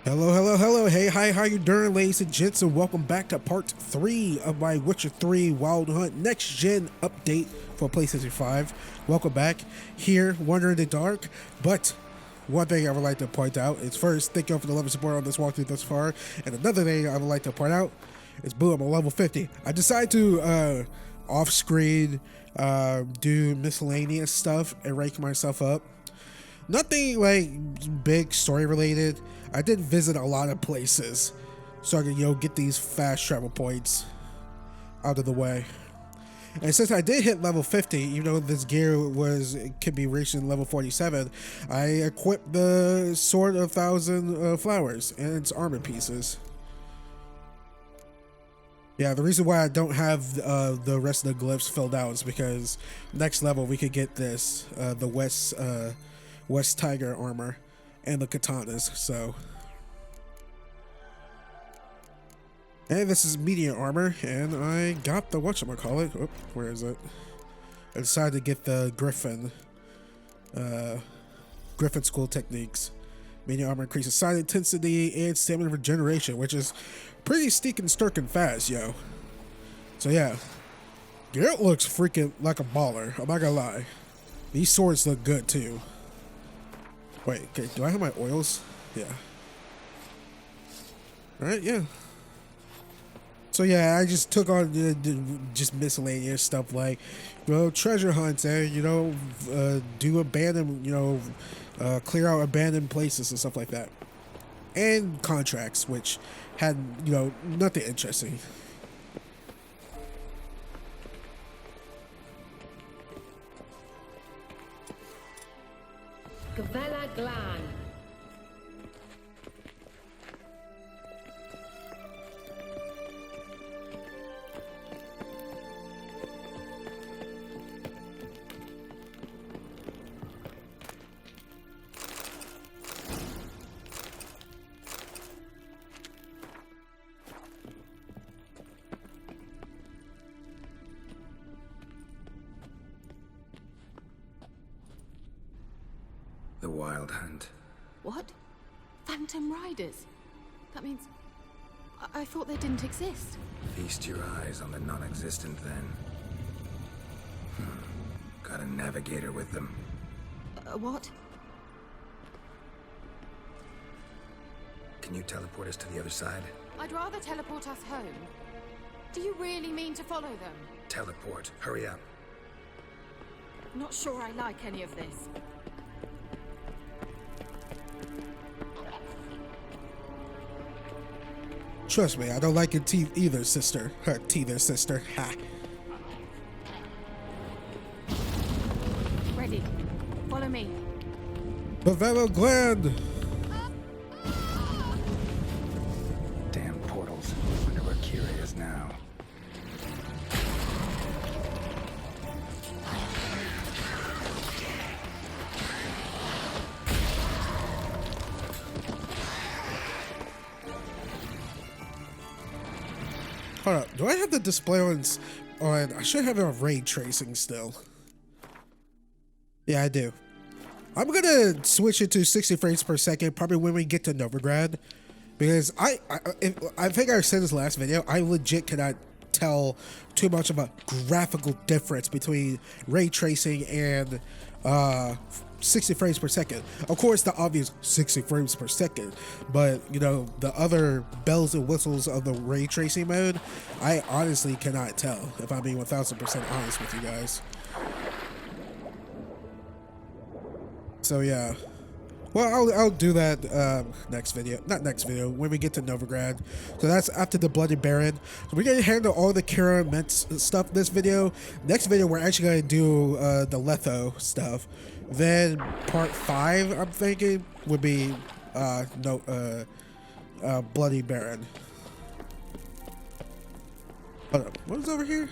Hello, hello, hello. Hey, hi, how you doing, ladies and gents, and welcome back to part 3 of my Witcher 3 Wild Hunt Next Gen update for PlayStation 5. Welcome back. Here, Wonder in the Dark, but one thing I would like to point out is first, thank you all for the love and support on this walkthrough thus far, and another thing I would like to point out is boom, I'm on level 50. I decided to, off-screen, do miscellaneous stuff and rank myself up. Nothing like big story related. I did visit a lot of places so I could, get these fast travel points out of the way. And since I did hit level 50, even though this gear could be reached in level 47, I equipped the Sword of Thousand Flowers and its armor pieces. Yeah, the reason why I don't have the rest of the glyphs filled out is because next level we could get this, the West Tiger armor and the katanas, so. And this is medium armor, and I got the whatchamacallit. Oh, where is it? I decided to get the Griffin School techniques. Medium armor increases side intensity and stamina regeneration, which is pretty stinking stirking fast, yo. So yeah, Geralt looks freaking like a baller, I'm not gonna lie. These swords look good too. Wait, okay, do I have my oils? Yeah. Alright, yeah. So yeah, I just took on just miscellaneous stuff like, treasure hunts and, do abandoned, clear out abandoned places and stuff like that. And contracts, which had, nothing interesting. Gavella Glan. The Wild Hunt. What? Phantom Riders? That means... I thought they didn't exist. Feast your eyes on the non-existent then. Got a navigator with them. What? Can you teleport us to the other side? I'd rather teleport us home. Do you really mean to follow them? Teleport. Hurry up. Not sure I like any of this. Trust me, I don't like it either, sister. Teether, sister. Ha. Ready. Follow me. Bavella Gland! Damn portals. Wonder where Keira is now. Hold up, do I have the display on, I should have it on ray tracing still. Yeah, I do. I'm gonna switch it to 60 frames per second, probably when we get to Novigrad. Because I think I said this last video, I legit cannot tell too much of a graphical difference between ray tracing and 60 frames per second. Of course, the obvious 60 frames per second, but the other bells and whistles of the ray tracing mode, I honestly cannot tell, if I'm being 1000% honest with you guys. So yeah, well, I'll do that next video, not next video, when we get to Novigrad. So that's after the Bloody Baron. So we're gonna handle all the Keira stuff this video. Next video, we're actually gonna do the Letho stuff. Then part 5, I'm thinking, would be Bloody Baron. Hold up, what is over here?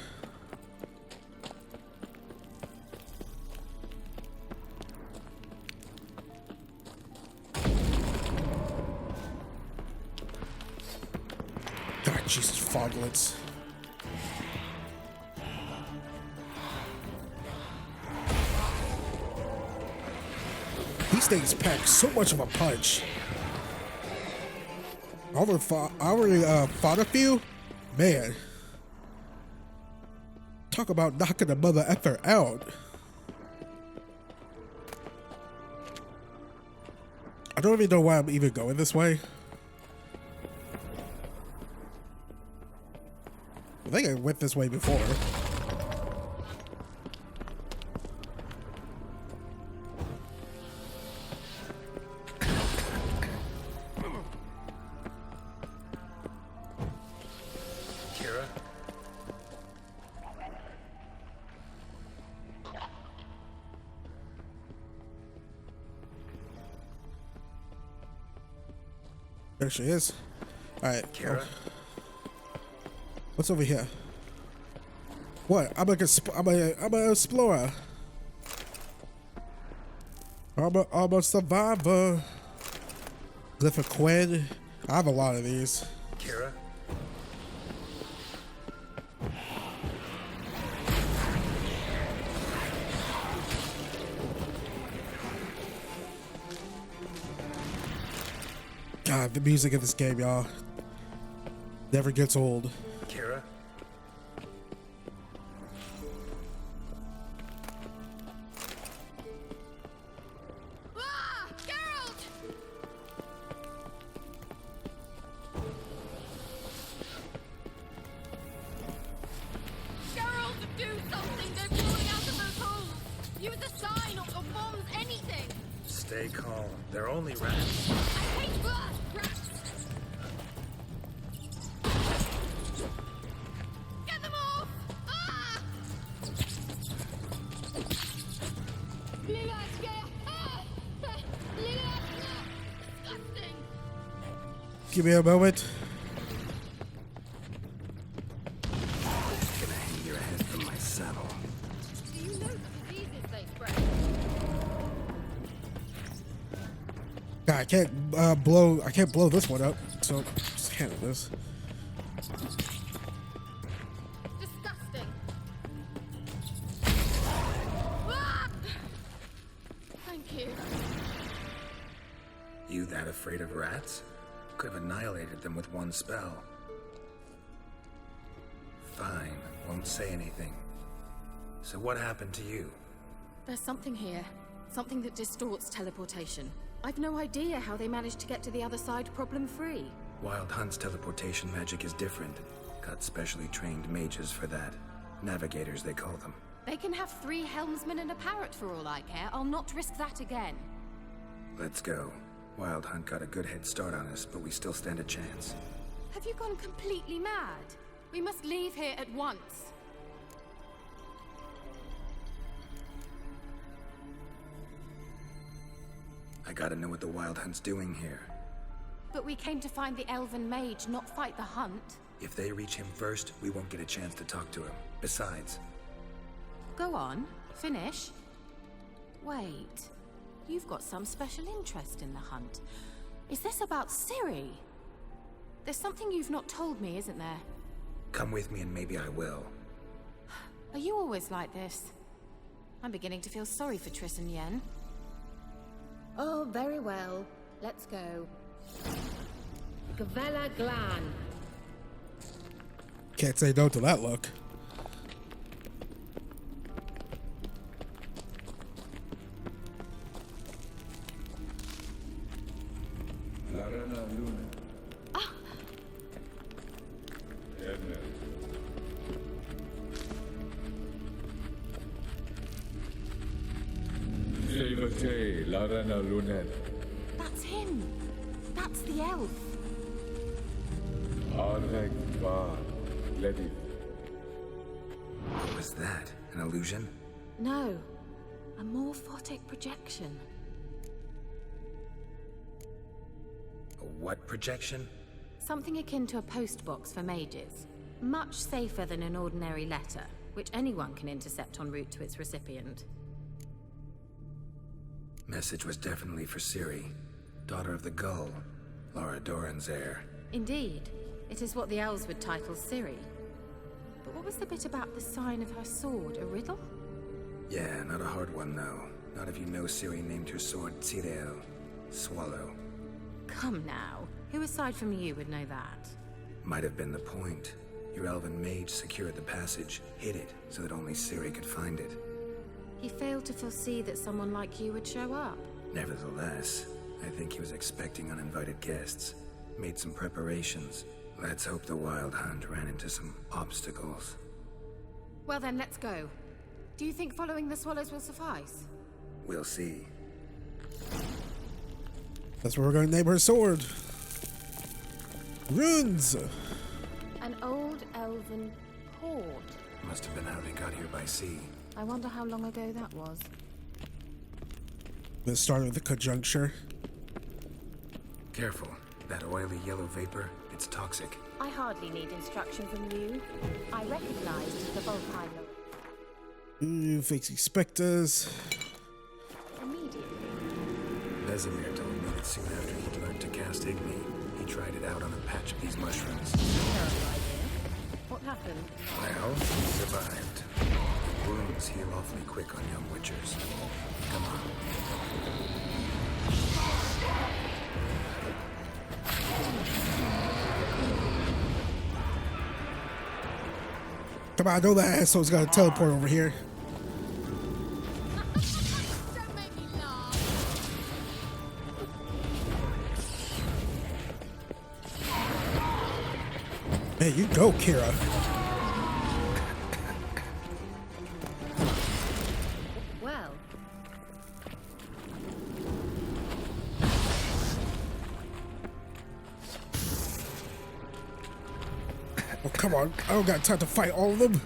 God, Jesus, foglets. These things pack so much of a punch. already fought a few? Man. Talk about knocking the mother effer out. I don't even know why I'm even going this way. I think I went this way before. Keira? There she is. Alright. Keira? What's over here? What? I'm an explorer. I'm a survivor. Glyph Quinn. I have a lot of these. Keira? God, the music in this game, y'all, never gets old. Keira? Ah! Geralt! Geralt, do something! They're falling out of those holes! Use a sign or bombs, anything! Stay calm. They're only rats. I hate rats! Get them off! Ah! Disgusting! Give me a moment. Gonna hang your head from my saddle. Do you know the diseases they spread? God, I can't blow this one up. So just handle this. Disgusting! Ah! Thank you. You that afraid of rats? Could have annihilated them with one spell. Fine, won't say anything. So what happened to you? There's something here. Something that distorts teleportation. I've no idea how they managed to get to the other side problem-free. Wild Hunt's teleportation magic is different. Got specially trained mages for that. Navigators, they call them. They can have 3 helmsmen and a parrot for all I care. I'll not risk that again. Let's go. Wild Hunt got a good head start on us, but we still stand a chance. Have you gone completely mad? We must leave here at once. I gotta know what the Wild Hunt's doing here. But we came to find the elven mage, not fight the hunt. If they reach him first, we won't get a chance to talk to him. Besides, Go on, finish. Wait, you've got some special interest in the hunt. Is this about Ciri? There's something you've not told me, isn't there? come with me and maybe I will. Are you always like this? I'm beginning to feel sorry for Triss and Yen. Oh, very well. Let's go. Gavella Glan. Can't say no to that look. That's him! That's the elf! What was that? An illusion? No, a morphotic projection. A what projection? Something akin to a postbox for mages. Much safer than an ordinary letter, which anyone can intercept en route to its recipient. Message was definitely for Ciri, daughter of the Gull, Lara Doran's heir. Indeed, it is what the elves would title Ciri. But what was the bit about the sign of her sword? A riddle? Yeah, not a hard one though. Not if you know Ciri named her sword Tirel, Swallow. Come now. Who aside from you would know that? Might have been the point. Your elven mage secured the passage, hid it, so that only Ciri could find it. He failed to foresee that someone like you would show up. Nevertheless, I think he was expecting uninvited guests. Made some preparations. Let's hope the Wild Hunt ran into some obstacles. Well then, let's go. Do you think following the swallows will suffice? We'll see. That's where we're going to name her sword. Runes! An old elven port. Must have been how they got here by sea. I wonder how long ago that was. Let's start with the conjuncture. Careful. That oily yellow vapor, it's toxic. I hardly need instruction from you. I recognized the volcano Fixing specters. immediately. Vesemir told me that soon after he'd learned to cast Igni, he tried it out on a patch of these mushrooms. Terrible idea. What happened? Well, he survived. Wounds heal awfully quick on young witchers. Come on. Come on, I know that asshole's got a teleport over here. Don't make me laugh. Man, you go, Keira. Well, Oh, come on. I don't got time to fight all of them.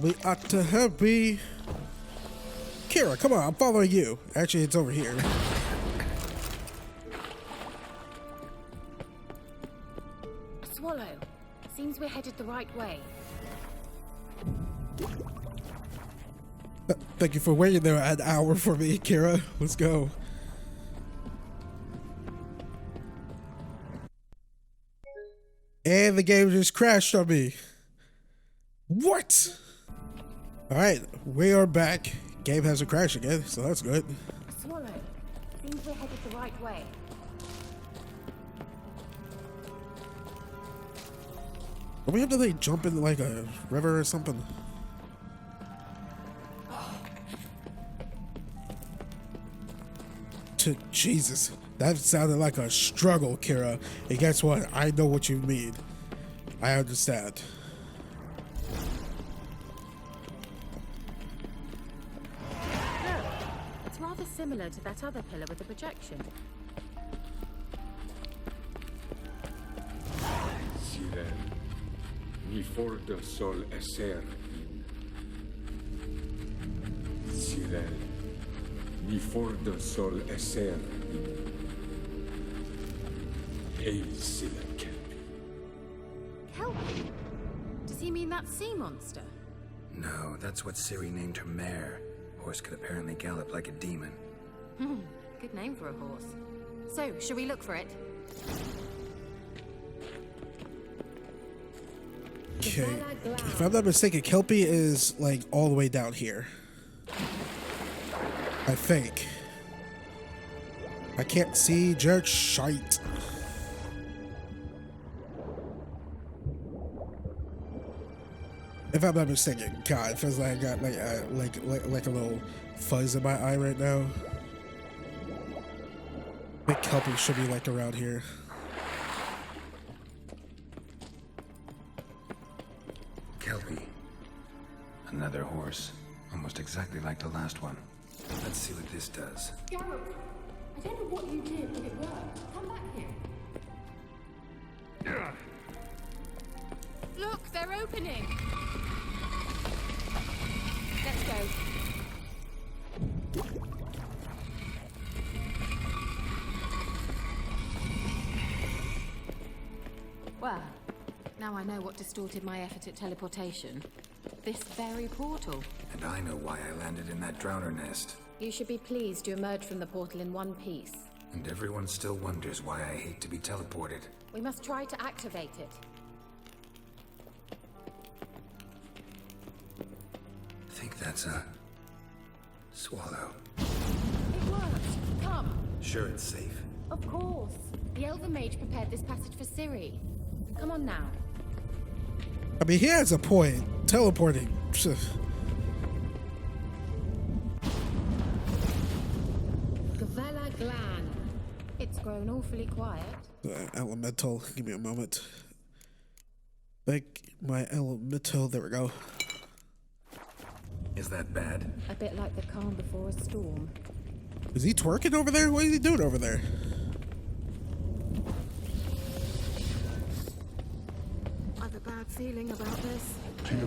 We ought to hurry. Keira, come on, I'm following you. Actually, it's over here. a swallow. Seems we're headed the right way. Thank you for waiting there an hour for me, Keira. Let's go. And the game just crashed on me. What? Alright, we are back. Game hasn't crashed again, so that's good. A swallow. Seems we're headed the right way. Do we have to like jump in like a river or something? Jesus, that sounded like a struggle, Keira. And guess what? I know what you mean. I understand. It's rather similar to that other pillar with the projection. Siren, mi forda sol esser. Siren, mi forda sol esser. Hail Siren Kelpie. Kelpie? Does he mean that sea monster? No, that's what Ciri named her mare. Horse could apparently gallop like a demon. Good name for a horse. So, shall we look for it? Okay. If I'm not mistaken, Kelpie is like all the way down here. I think. I can't see jerk shite. If I'm not mistaken, God, it feels like I got like a little fuzz in my eye right now. I think Kelpie should be like around here. Kelpie. Another horse. Almost exactly like the last one. Let's see what this does. Garrett, I don't know what you did, but it worked. Come back here. Look, they're opening! Let's go. Well, now I know what distorted my effort at teleportation. This very portal. And I know why I landed in that drowner nest. You should be pleased you emerged from the portal in one piece. And everyone still wonders why I hate to be teleported. We must try to activate it. I think that's a... swallow. It worked! Come! Sure it's safe? Of course. The Elven Mage prepared this passage for Ciri. Come on now. I mean, he has a point. Teleporting. Gavella Glan. It's grown awfully quiet. Elemental. Give me a moment. Like my elemental. There we go. Is that bad? A bit like the calm before a storm. Is he twerking over there? What is he doing over there? I have a bad feeling about this. TAL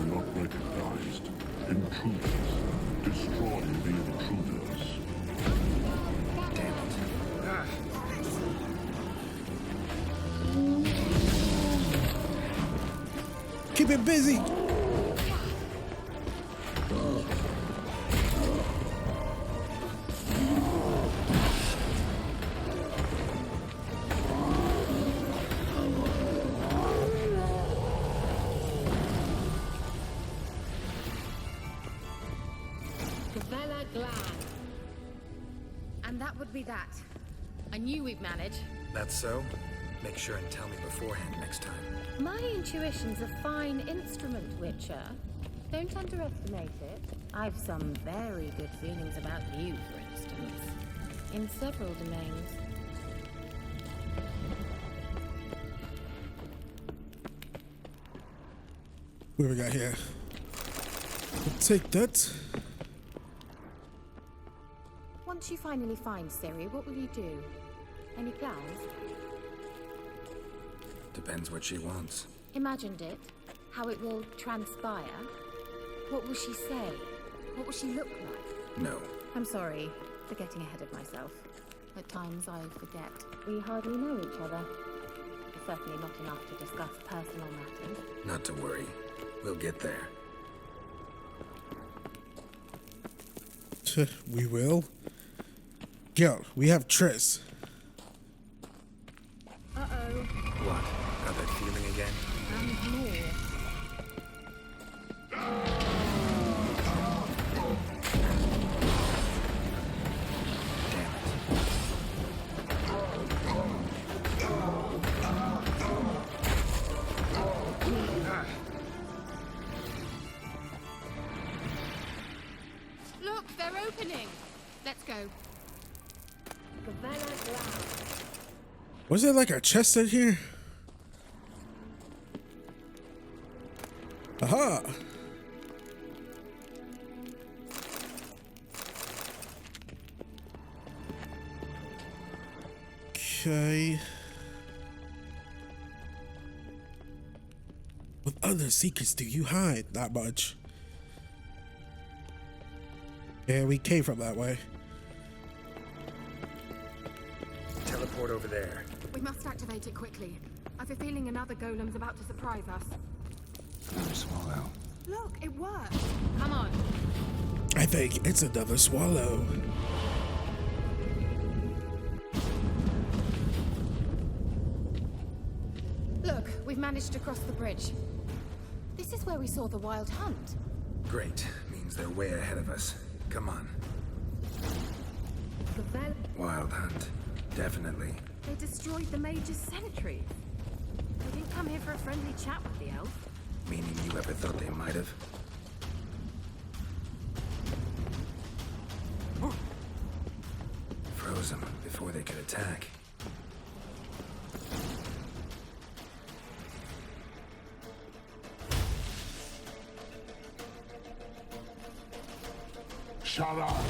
not recognized. Intruders. Destroy the intruders. Damn it. Keep it busy. And that would be that. I knew we'd manage. That's so? Make sure and tell me beforehand next time. My intuition's a fine instrument, Witcher. Don't underestimate it. I've some very good feelings about you, for instance. In several domains. What do we got here? We'll take that. Once you finally find Ciri, what will you do? Any plans? Depends what she wants. Imagined it. How it will transpire. What will she say? What will she look like? No. I'm sorry for getting ahead of myself. At times I forget. We hardly know each other. Certainly not enough to discuss personal matters. Not to worry. We'll get there. We will. Yo, we have Triss. Uh-oh. What? Got that feeling again? And more. Look, they're opening. Let's go. Was there like a chest in here? Aha! Okay. What other secrets do you hide? Not much. Yeah, we came from that way. Teleport over there. We must activate it quickly. I have a feeling another golem's about to surprise us. Another swallow. Look, it worked. Come on. I think it's another swallow. Look, we've managed to cross the bridge. This is where we saw the wild hunt. Great. Means they're way ahead of us. Come on. Wild hunt. Definitely. They destroyed the Mage's sentry. They didn't come here for a friendly chat with the elf. Meaning you ever thought they might have? Froze them before they could attack. Shut up!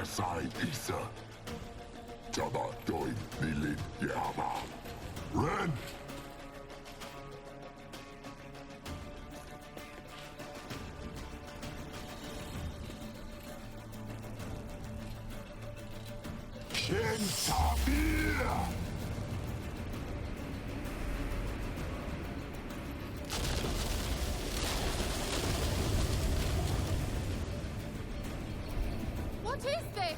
SI Isa. Jabba doin nilin yama. Ren! Shin Sabir! What is this?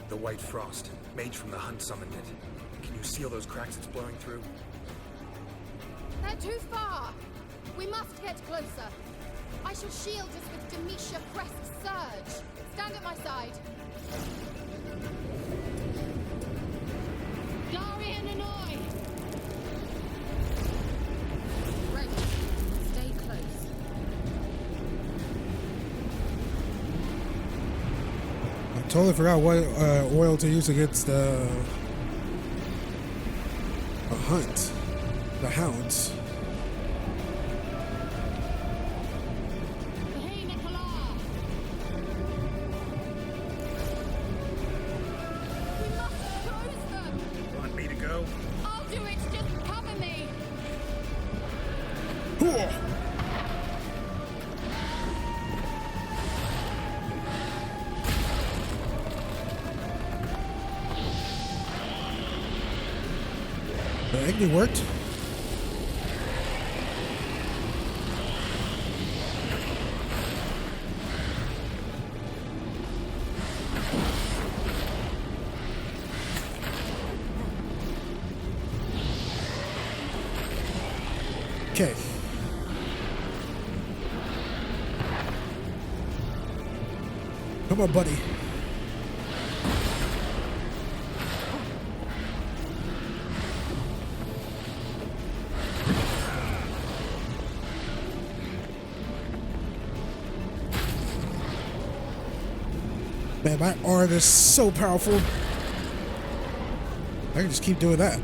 The white frost. Mage from the hunt summoned it. Can you seal those cracks it's blowing through? They're too far. We must get closer. I shall shield us with Demetia Crest Surge. Stand at my side. Darian and Annoy! Right. Stay close. I totally forgot what oil to use against a hunt. The hounds. Hey, Nicola! We must close them! Want me to go? I'll do it, just cover me! Hooah! The Agni worked. Okay. Come on, buddy. Man, my art is so powerful. I can just keep doing that.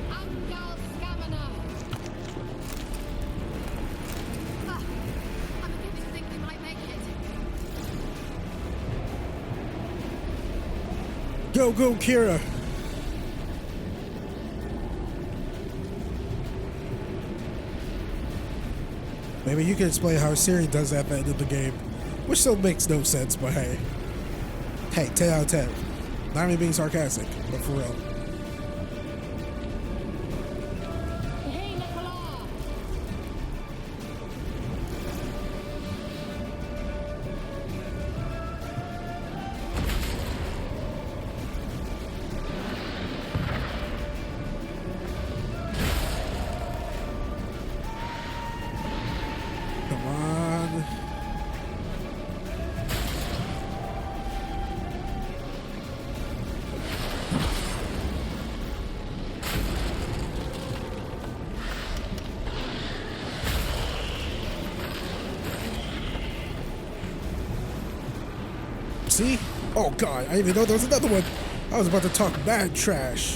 Angal Stamina! I'm beginning to think we might make it. Go, go, Keira. Maybe you can explain how Siri does that at the end of the game, which still makes no sense, but hey. Hey, 10 out of 10. Not even being sarcastic, but for real. Hey, Nicola! Come on. See? Oh god, I didn't even know there was another one. I was about to talk bad trash.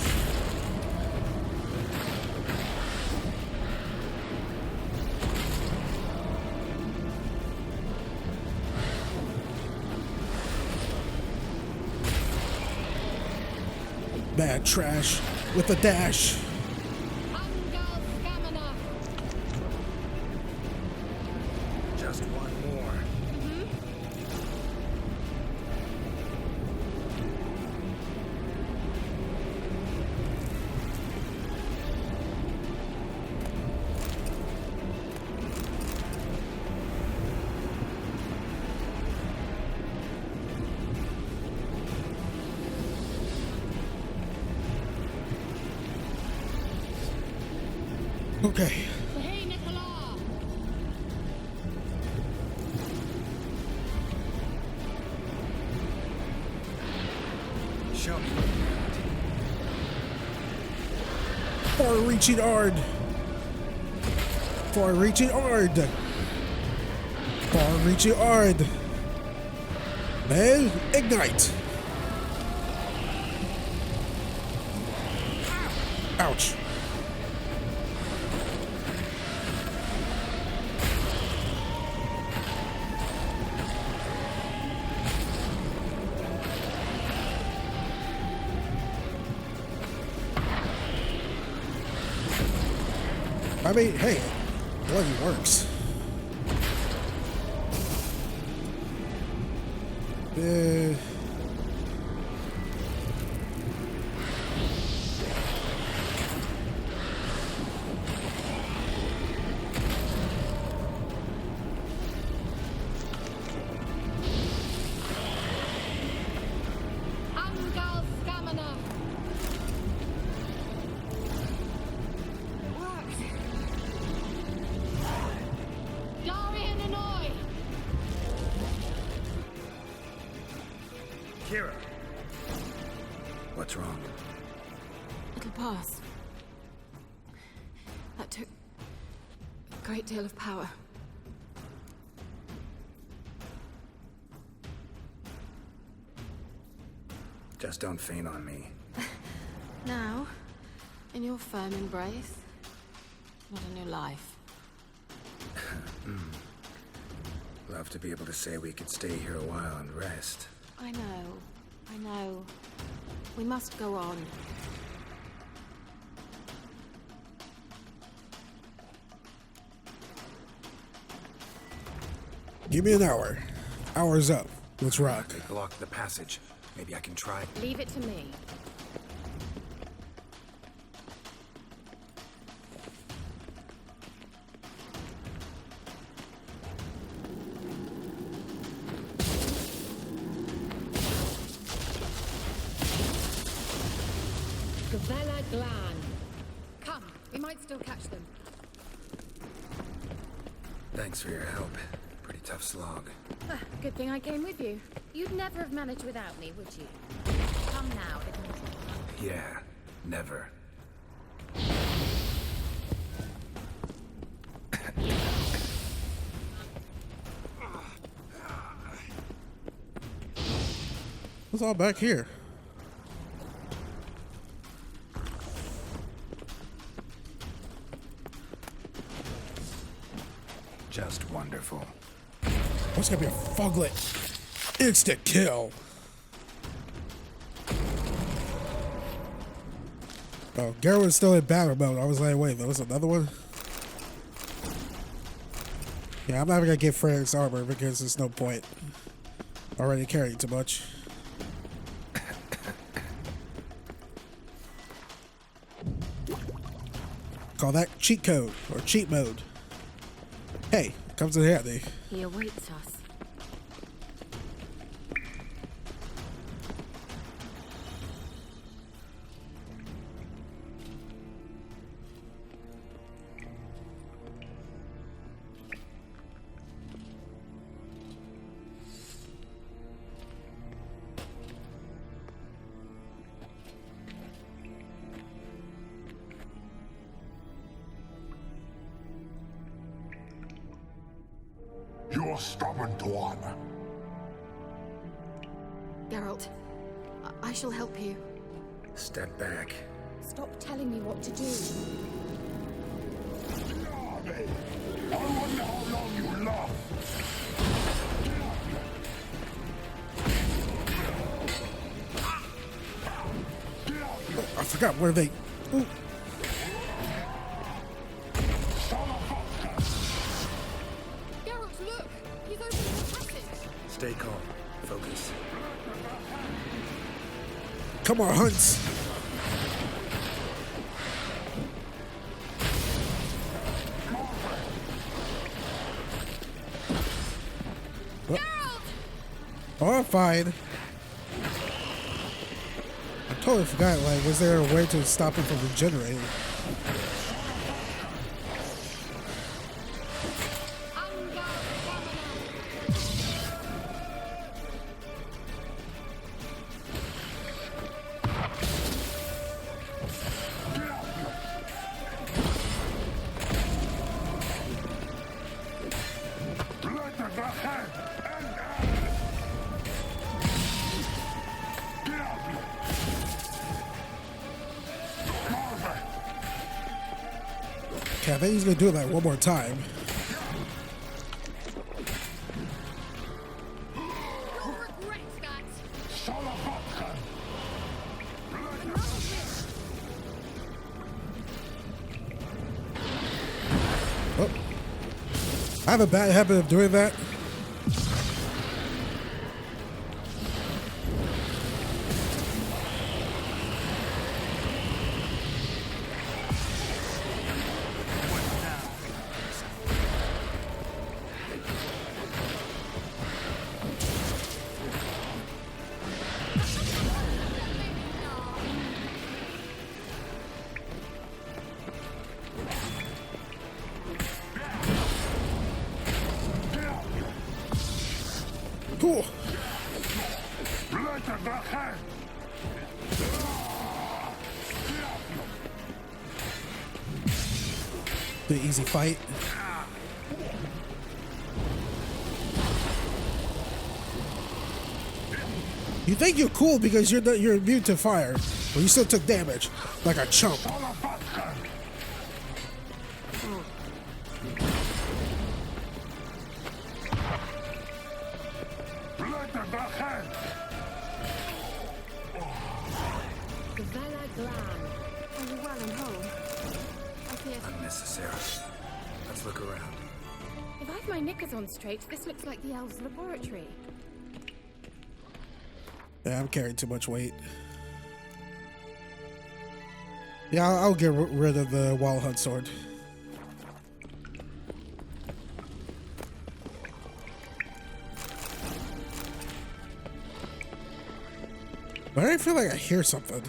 Bad trash with a dash. Angal Stamina! Just one more. Okay. Hey, Nicola! Show me. Far-reaching Ard. Far-reaching Ard. Far-reaching Ard. Man, ignite. Ouch. I mean, hey, bloody works. What's wrong? It'll pass. That took a great deal of power. Just don't faint on me. Now, in your firm embrace, not a new life. Love to be able to say we could stay here a while and rest. I know. We must go on. Give me an hour. Hour's up. Let's rock. They blocked the passage. Maybe I can try. Leave it to me. Gavella Glan. Come, we might still catch them. Thanks for your help. Pretty tough slog. Good thing I came with you. You'd never have managed without me, would you? Come now, Edmund. Yeah, never. What's all back here? Just wonderful. What's gonna be a foglet? Instant kill. Oh, Gerwin's still in battle mode. I was like, wait, there was another one? Yeah, I'm not even gonna get Frank's armor because there's no point. Already carrying too much. Call that cheat code or cheat mode. Hey, comes in handy. He awaits us. You're stubborn, Tuan. Geralt, I shall help you. Step back. Stop telling me what to do. I wonder how long you last. I forgot where they. Ooh. Geralt, look! He's opening the passage! Stay calm. Focus. Come on, Hunts. Oh, I'm fine. I totally forgot, like, was there a way to stop him from regenerating? Okay, I think he's gonna do it like one more time. You'll regret that. Oh. I have a bad habit of doing that. Cool. The easy fight. You think you're cool because you're immune to fire, but you still took damage like a chump. Unnecessary. Let's look around. If I've my knickers on straight, this looks like the elves' laboratory. Yeah, I'm carrying too much weight. Yeah, I'll get rid of the Wild Hunt sword. But I feel like I hear something.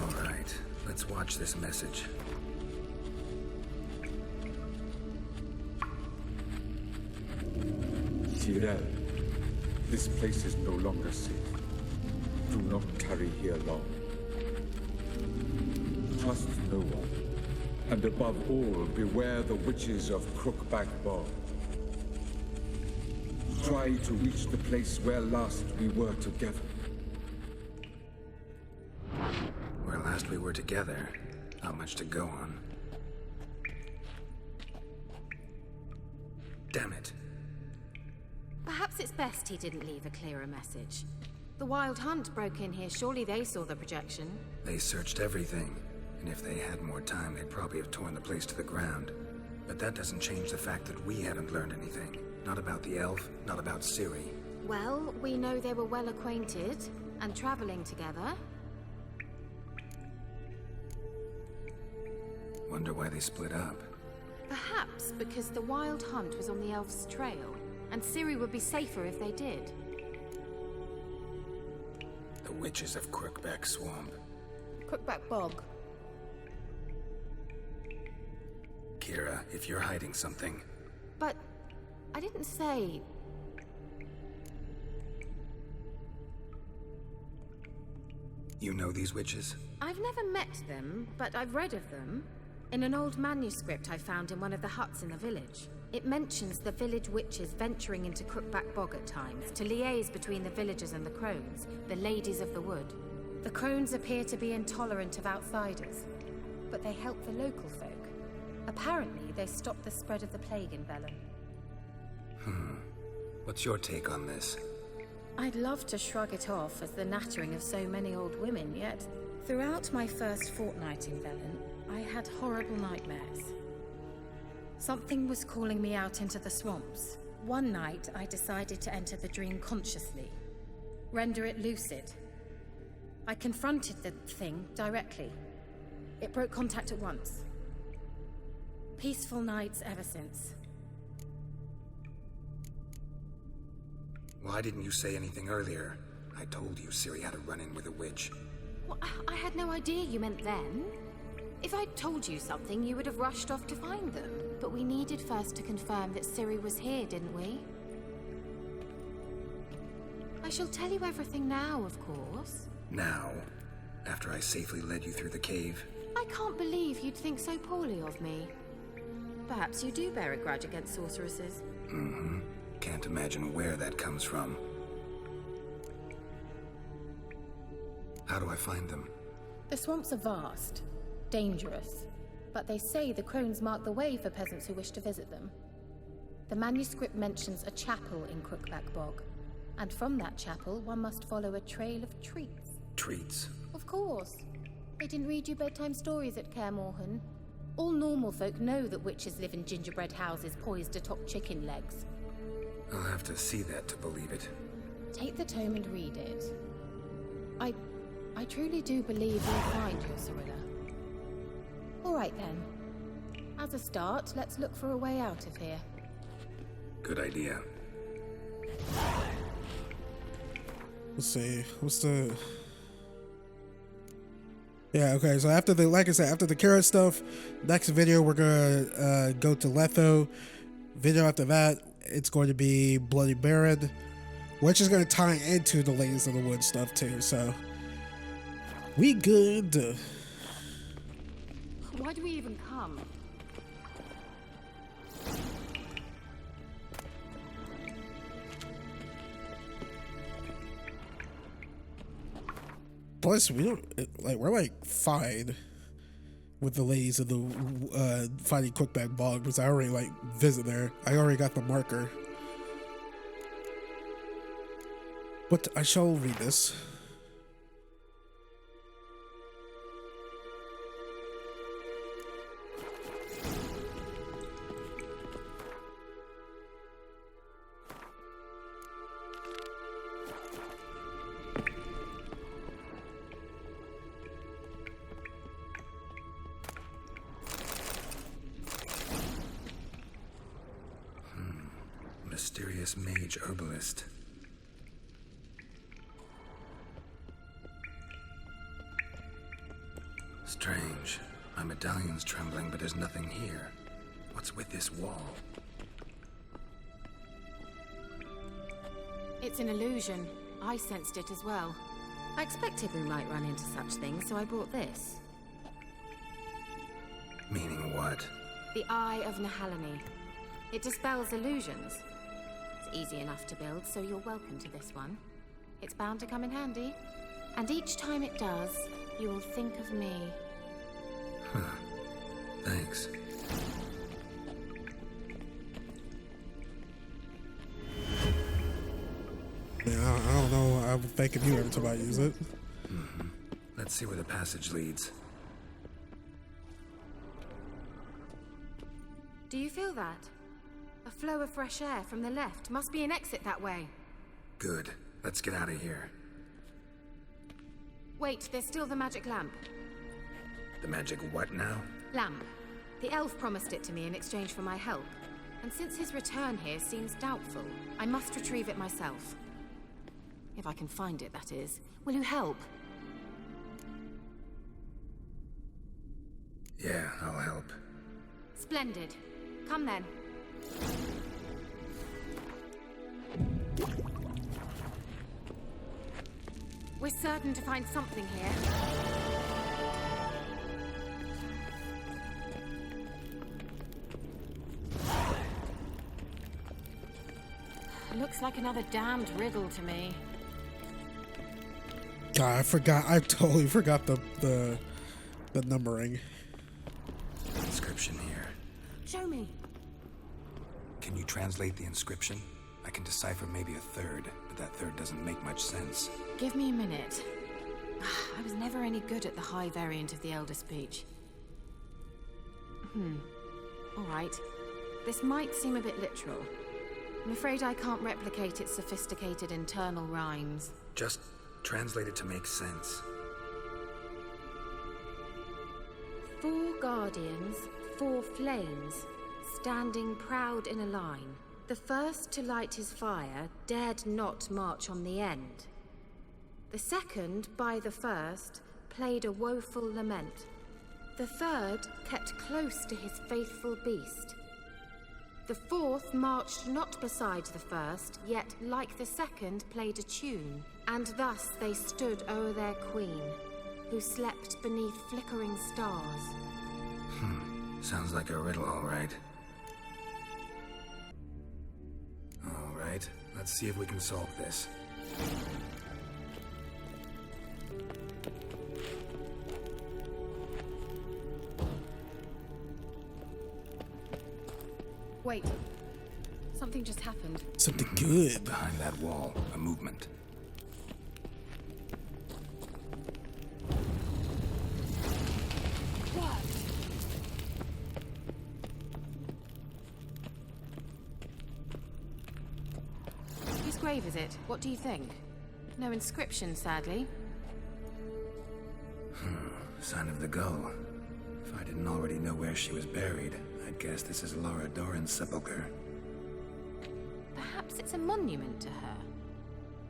All right, let's watch this message. Tyrell, this place is no longer safe. Do not tarry here long. Trust no one. And above all, beware the witches of Crookback Bog. Try to reach the place where last we were together. Where last we were together, not much to go on. Damn it. Perhaps it's best he didn't leave a clearer message. The Wild Hunt broke in here. Surely they saw the projection. They searched everything, and if they had more time, they'd probably have torn the place to the ground. But that doesn't change the fact that we haven't learned anything. Not about the elf, not about Ciri. Well, we know they were well acquainted and traveling together. Wonder why they split up. Perhaps because the Wild Hunt was on the elf's trail, and Ciri would be safer if they did. The witches of Crookback Swamp. Crookback Bog. Keira, if you're hiding something... But I didn't say... You know these witches? I've never met them, but I've read of them. In an old manuscript I found in one of the huts in the village. It mentions the village witches venturing into Crookback Bog at times to liaise between the villagers and the crones, the ladies of the wood. The crones appear to be intolerant of outsiders, but they help the local folk. Apparently, they stopped the spread of the plague in Velen. What's your take on this? I'd love to shrug it off as the nattering of so many old women, yet throughout my first fortnight in Velen, I had horrible nightmares. Something was calling me out into the swamps. One night, I decided to enter the dream consciously, render it lucid. I confronted the thing directly. It broke contact at once. Peaceful nights ever since. Why didn't you say anything earlier? I told you Ciri had a run-in with a witch. Well, I had no idea you meant then. If I'd told you something, you would have rushed off to find them. But we needed first to confirm that Ciri was here, didn't we? I shall tell you everything now, of course. Now? After I safely led you through the cave? I can't believe you'd think so poorly of me. Perhaps you do bear a grudge against sorceresses. Mm-hmm. Can't imagine where that comes from. How do I find them? The swamps are vast, dangerous, but they say the crones mark the way for peasants who wish to visit them. The manuscript mentions a chapel in Crookback Bog, and from that chapel one must follow a trail of treats. Treats? Of course. They didn't read you bedtime stories at Kaer Morhen. All normal folk know that witches live in gingerbread houses poised atop chicken legs. I'll have to see that to believe it. Take the tome and read it. I truly do believe you'll find your Cyrilla. All right then. As a start, let's look for a way out of here. Good idea. Let's see. What's the... Yeah, okay, so after the, like I said, after the Keira stuff, next video we're gonna go to Letho. Video after that, it's going to be Bloody Baron. which is going to tie into the Ladies of the Wood stuff too. So we good. Why do we even come? Plus, we don't like, we're like fine with the Ladies of the fighting Crookback Bog because I already like visit there. I already got the marker. But I shall read this. Mysterious mage herbalist. Strange. My medallion's trembling, but there's nothing here. What's with this wall? It's an illusion. I sensed it as well. I expected we might run into such things, so I brought this. Meaning what? The Eye of Nahalani. It dispels illusions. It's easy enough to build, so you're welcome to this one. It's bound to come in handy. And each time it does, you will think of me. Huh. Thanks. Yeah, I don't know. I'm thanking you every time I use it. Mm-hmm. Let's see where the passage leads. Do you feel that? A flow of fresh air from the left. Must be an exit that way. Good. Let's get out of here. Wait, there's still the magic lamp. The magic what now? Lamp. The elf promised it to me in exchange for my help. And since his return here seems doubtful, I must retrieve it myself. If I can find it, that is. Will you help? Yeah, I'll help. Splendid. Come then. We're certain to find something here. Looks like another damned riddle to me. God, I forgot. I totally forgot the numbering. Inscription here. Show me. Can you translate the inscription? I can decipher maybe a third, but that third doesn't make much sense. Give me a minute. I was never any good at the high variant of the Elder Speech. All right. This might seem a bit literal. I'm afraid I can't replicate its sophisticated internal rhymes. Just translate it to make sense. 4 guardians, 4 flames, standing proud in a line. The first to light his fire dared not march on the end. The second, by the first, played a woeful lament. The third kept close to his faithful beast. The fourth marched not beside the first, yet like the second played a tune. And thus they stood o'er their queen, who slept beneath flickering stars. Sounds like a riddle, all right. All right, let's see if we can solve this. Wait. Something just happened. Something good. Behind that wall, a movement. What? Whose grave is it? What do you think? No inscription, sadly. Sign of the gull. If I didn't already know where she was buried, I'd guess this is Laura Doran's sepulcher. Perhaps it's a monument to her.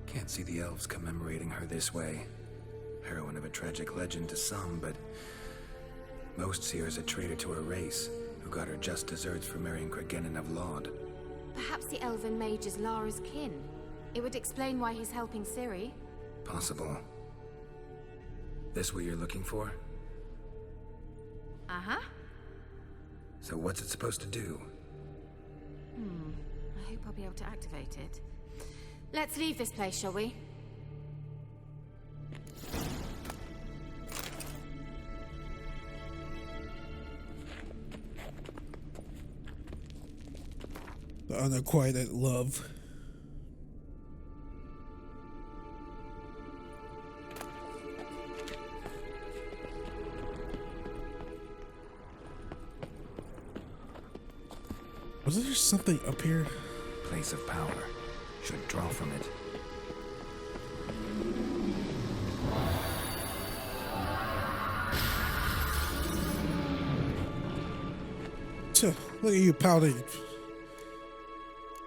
Can't see the elves commemorating her this way. Heroine of a tragic legend to some, but most see her as a traitor to her race, who got her just deserts for marrying Cregennan of Laud. Perhaps the elven mage is Lara's kin. It would explain why he's helping Ciri. Possible. This what you're looking for? Uh-huh. So what's it supposed to do? I hope I'll be able to activate it. Let's leave this place, shall we? The unrequited love. Was there something up here? Place of power. Should draw from it. Look at you pouting.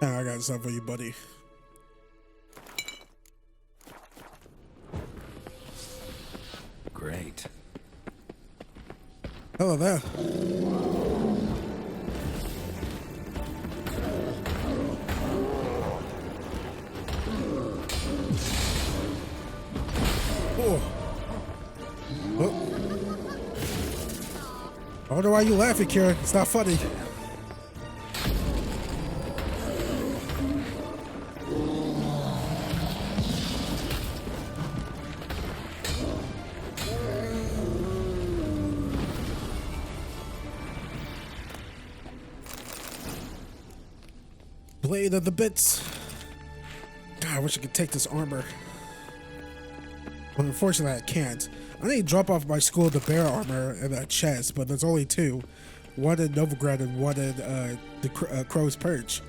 I got something for you, buddy. Great. Hello there. Oh. Oh. I wonder why you laughing, Keira. It's not funny. Blade of the bits. God, I wish I could take this armor. But unfortunately, I can't. I need to drop off my school the bear armor and that chest, but there's only two. One in Novigrad and one in the Crow's Perch.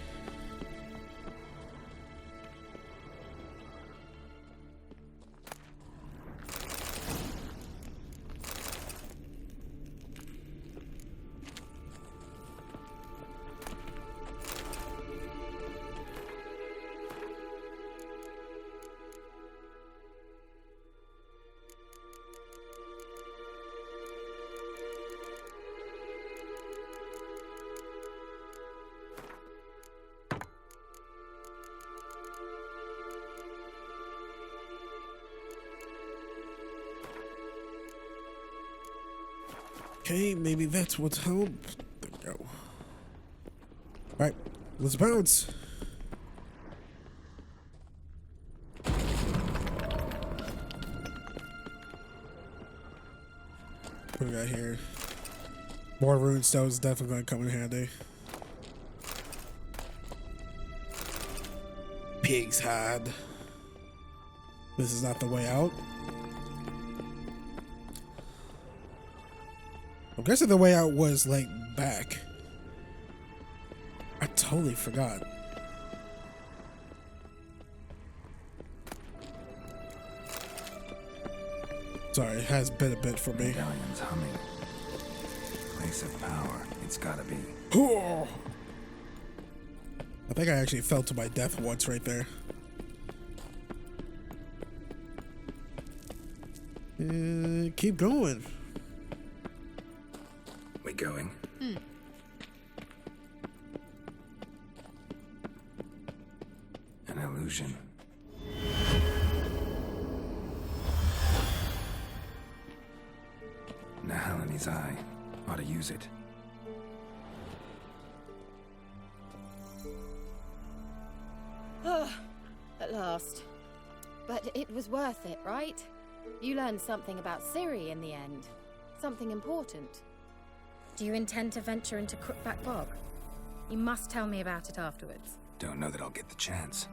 Okay, maybe that's what's home. There we go. Alright, let's bounce. What do we got here? More rune stones definitely gonna come in handy. Pig's hide. This is not the way out. I'm guessing the way out was like back. I totally forgot. Sorry, it has been a bit for me. Medallion's humming. Place of power. It's gotta be. I think I actually fell to my death once right there. Keep going. We going? An illusion. Nahalani's eye. Ought to use it. At last. But it was worth it, right? You learned something about Ciri in the end. Something important. Do you intend to venture into Crookback Bog? You must tell me about it afterwards. Don't know that I'll get the chance.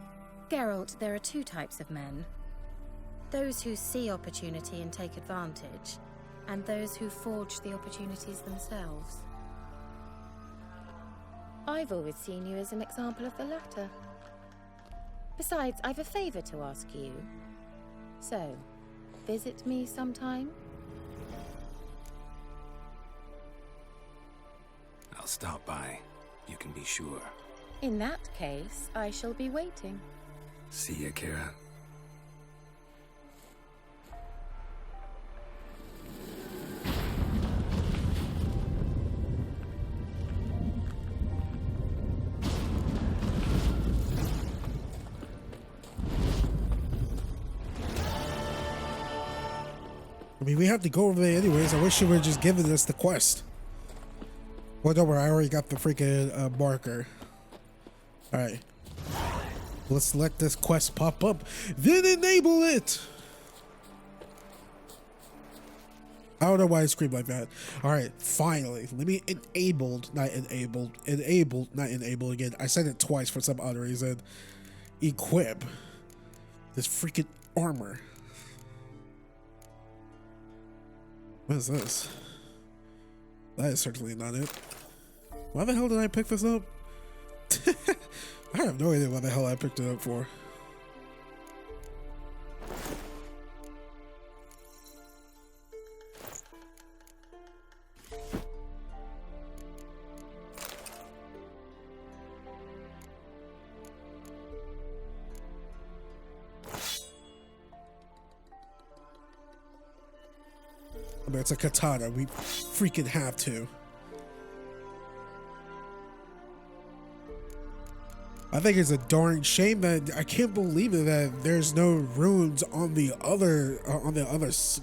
Geralt, there are two types of men. Those who see opportunity and take advantage, and those who forge the opportunities themselves. I've always seen you as an example of the latter. Besides, I've a favor to ask you. So, visit me sometime? I'll stop by. You can be sure. In that case, I shall be waiting. See ya, Keira. I mean, we have to go over there anyways. I wish you would have just given us the quest. Well, don't worry, I already got the freaking marker. Alright. Let's let this quest pop up. Then enable it! I don't know why I screamed like that. Alright, finally. Let me enabled, not enable again. I said it twice for some odd reason. Equip this freaking armor. What is this? That is certainly not it. Why the hell did I pick this up? I have no idea what the hell I picked it up for. I mean, it's a katana. We freaking have to. I think it's a darn shame that I can't believe it that there's no runes on the other on the others.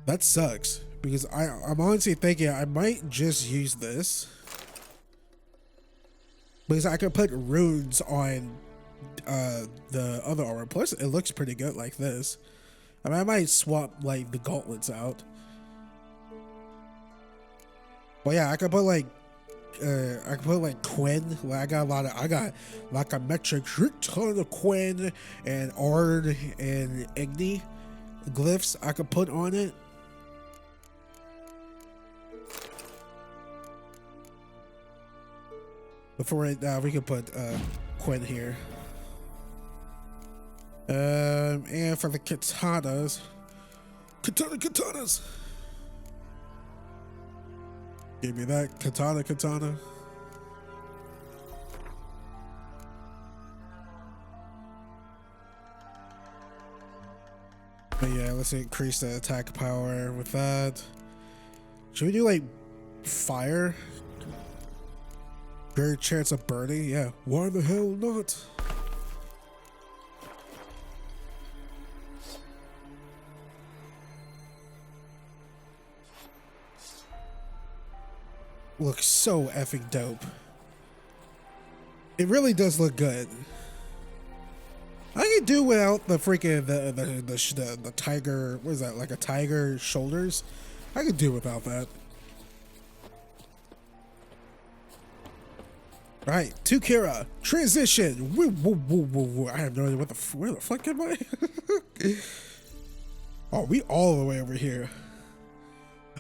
That sucks because I'm honestly thinking I might just use this because I could put runes on the other armor. Plus, it looks pretty good like this. I mean, I might swap like the gauntlets out. Well, yeah, I could put like Quinn. Like, I got like a metric ton of Quinn and Ard and Igni glyphs I could put on it. But for right now, we could put Quinn here. And for the katanas, katanas. Give me that katana. But yeah, let's increase the attack power with that. Should we do like fire? Greater chance of burning? Yeah. Why the hell not? Looks so effing dope. It really does look good. I could do without the freaking the tiger. What is that? Like a tiger shoulders? I could do without that. All right, to Keira. Transition. Woo, woo, woo, woo, woo. I have no idea where the fuck am I? Oh, we all the way over here.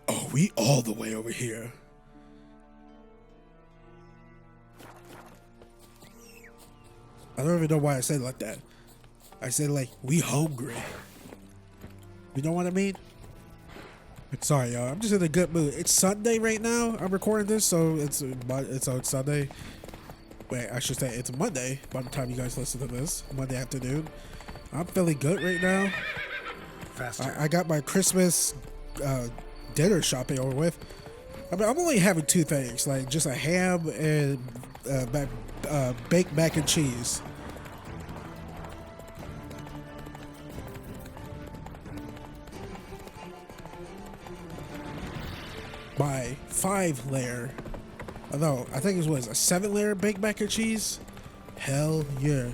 Oh, we all the way over here. I don't even know why I said it like that. I said like, we hungry. You know what I mean? Sorry, y'all. I'm just in a good mood. It's Sunday right now. I'm recording this, so it's Sunday. Wait, I should say it's Monday by the time you guys listen to this. Monday afternoon. I'm feeling good right now. Faster. I got my Christmas dinner shopping over with. I mean, I'm only having two things, like just a ham and baked mac and cheese. My 5-layer, no, I think it was a 7-layer baked mac and cheese. Hell yeah.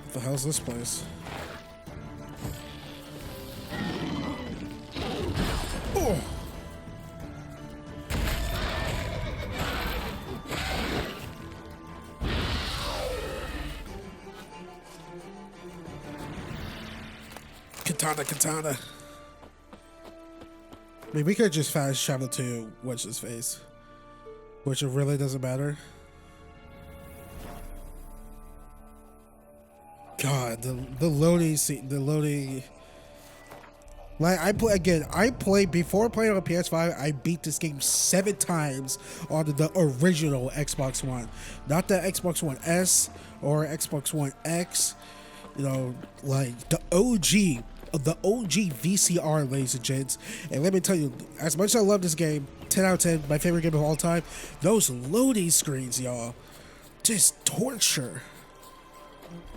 What the hell's this place? Oh. Katana. I mean, we could just fast travel to what's his face, which it really doesn't matter. God, the loading scene, the loading. Like I played before playing on PS5. I beat this game 7 times on the original Xbox One, not the Xbox One S or Xbox One X. You know, like the OG VCR, ladies and gents. And let me tell you, as much as I love this game, 10 out of 10, my favorite game of all time, those loading screens, y'all, just torture.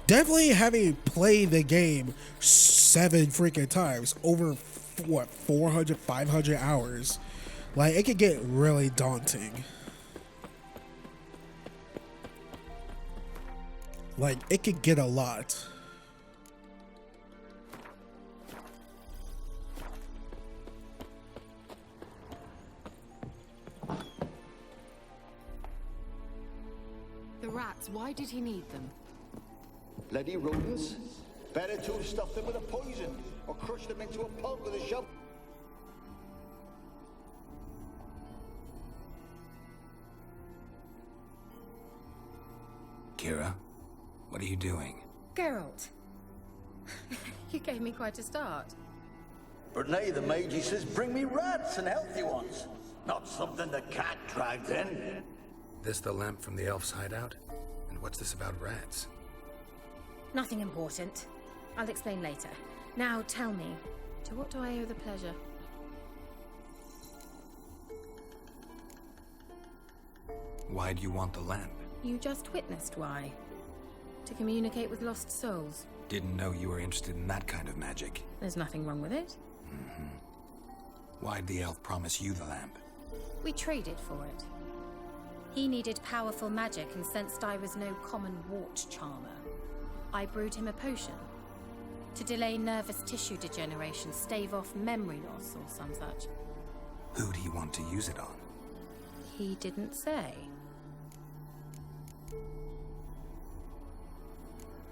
Definitely having played the game 7 freaking times over what 400, 500 hours, like it could get really daunting. Like it could get a lot. The rats, why did he need them? Bloody rodents. Better to have stuffed them with a poison or crushed them into a pulp with a shovel. Keira, what are you doing? Geralt. You gave me quite a start. But now the mage says bring me rats and healthy ones. Not something the cat dragged in. This the lamp from the elf's hideout? And what's this about rats? Nothing important. I'll explain later. Now tell me, to what do I owe the pleasure? Why do you want the lamp? You just witnessed why. To communicate with lost souls. Didn't know you were interested in that kind of magic. There's nothing wrong with it. Why'd the elf promise you the lamp? We traded for it. He needed powerful magic and sensed I was no common wart charmer. I brewed him a potion. To delay nervous tissue degeneration, stave off memory loss or some such. Who'd he want to use it on? He didn't say.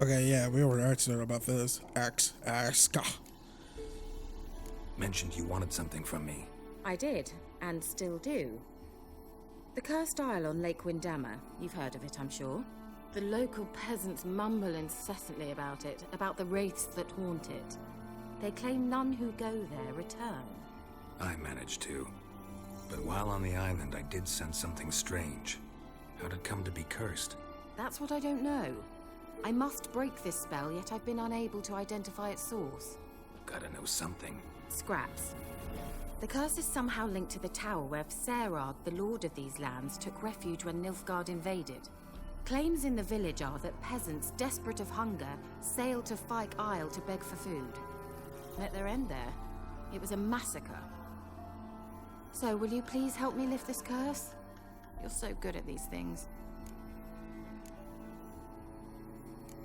Okay, yeah, we were asking about this. Ask. Mentioned you wanted something from me. I did, and still do. The Cursed Isle on Lake Windammer. You've heard of it, I'm sure. The local peasants mumble incessantly about it, about the wraiths that haunt it. They claim none who go there return. I managed to. But while on the island, I did sense something strange. How'd it come to be cursed? That's what I don't know. I must break this spell, yet I've been unable to identify its source. Gotta know something. Scraps. The curse is somehow linked to the tower where Serag, the lord of these lands, took refuge when Nilfgaard invaded. Claims in the village are that peasants, desperate of hunger, sailed to Fyke Isle to beg for food. Met their end there. It was a massacre. So, will you please help me lift this curse? You're so good at these things.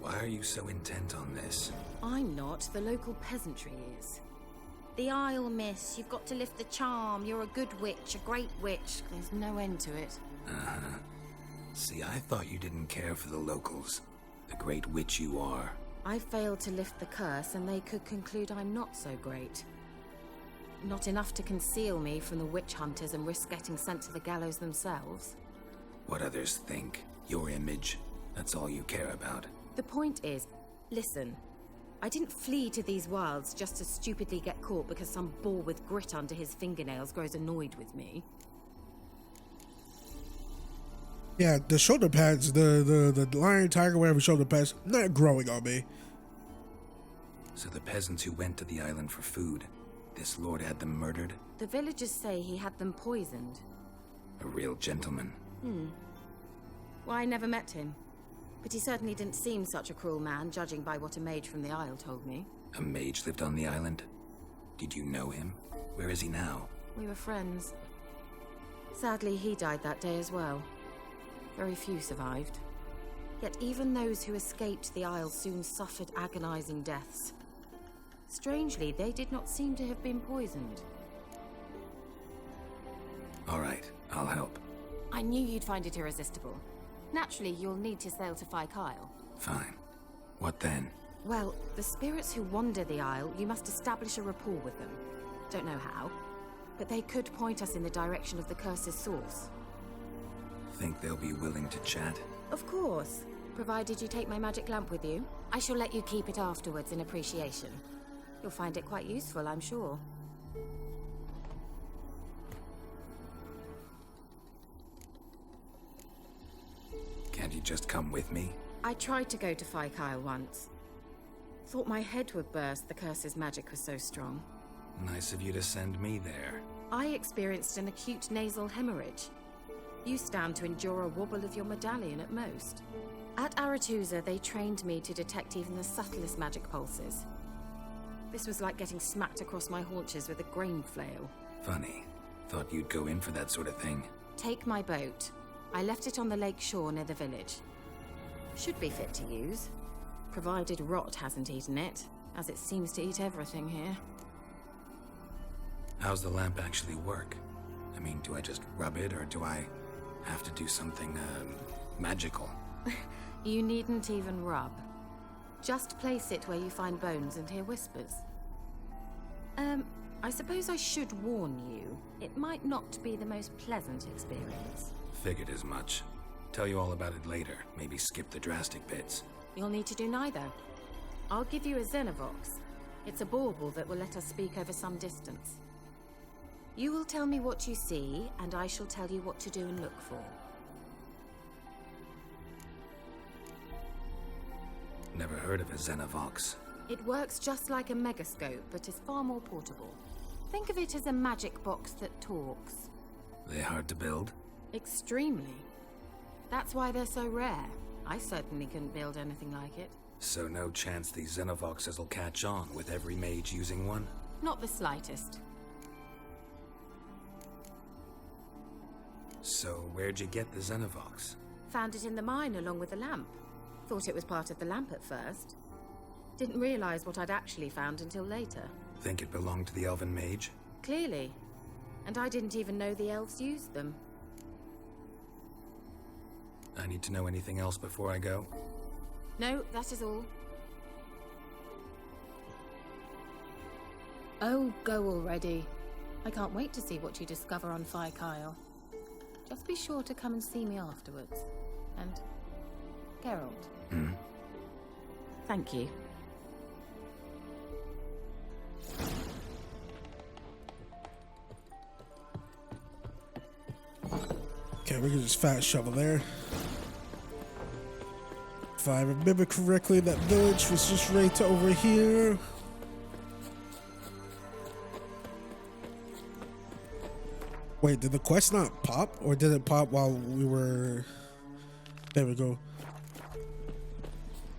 Why are you so intent on this? I'm not. The local peasantry is. The Isle, miss. You've got to lift the charm. You're a good witch, a great witch. There's no end to it. See, I thought you didn't care for the locals. The great witch you are. I failed to lift the curse, and they could conclude I'm not so great. Not enough to conceal me from the witch hunters and risk getting sent to the gallows themselves. What others think. Your image. That's all you care about. The point is, listen. I didn't flee to these wilds just to stupidly get caught because some boar with grit under his fingernails grows annoyed with me. Yeah, the shoulder pads, the lion, tiger, whatever shoulder pads, not growing on me. So the peasants who went to the island for food, this lord had them murdered? The villagers say he had them poisoned. A real gentleman. Well, I never met him. But he certainly didn't seem such a cruel man, judging by what a mage from the Isle told me. A mage lived on the island? Did you know him? Where is he now? We were friends. Sadly, he died that day as well. Very few survived. Yet even those who escaped the Isle soon suffered agonizing deaths. Strangely, they did not seem to have been poisoned. All right, I'll help. I knew you'd find it irresistible. Naturally, you'll need to sail to Fyke Isle. Fine. What then? Well, the spirits who wander the Isle, you must establish a rapport with them. Don't know how, but they could point us in the direction of the curse's source. Think they'll be willing to chat? Of course, provided you take my magic lamp with you. I shall let you keep it afterwards in appreciation. You'll find it quite useful, I'm sure. Can't you just come with me? I tried to go to Fyke Isle once. Thought my head would burst, the curse's magic was so strong. Nice of you to send me there. I experienced an acute nasal hemorrhage. You stand to endure a wobble of your medallion at most. At Aretusa, they trained me to detect even the subtlest magic pulses. This was like getting smacked across my haunches with a grain flail. Funny. Thought you'd go in for that sort of thing. Take my boat. I left it on the lake shore near the village. Should be fit to use, provided rot hasn't eaten it, as it seems to eat everything here. How's the lamp actually work? I mean, do I just rub it, or do I have to do something, magical? You needn't even rub. Just place it where you find bones and hear whispers. I suppose I should warn you, it might not be the most pleasant experience. Figured as much. Tell you all about it later, maybe skip the drastic bits. You'll need to do neither. I'll give you a Xenovox. It's a bauble that will let us speak over some distance. You will tell me what you see, and I shall tell you what to do and look for. Never heard of a Xenovox. It works just like a megascope, but is far more portable. Think of it as a magic box that talks. They hard to build? Extremely. That's why they're so rare. I certainly couldn't build anything like it. So no chance these Xenovoxes will catch on with every mage using one? Not the slightest. So where'd you get the Xenovox? Found it in the mine along with the lamp. Thought it was part of the lamp at first. Didn't realize what I'd actually found until later. Think it belonged to the elven mage? Clearly. And I didn't even know the elves used them. I need to know anything else before I go? No, that is all. Oh, go already. I can't wait to see what you discover on Phi Kyle. Just be sure to come and see me afterwards. And Geralt. Thank you. Okay, we can just fast shovel there. If I remember correctly, that village was just right to over here. Wait, did the quest not pop? Or did it pop while we were... There we go.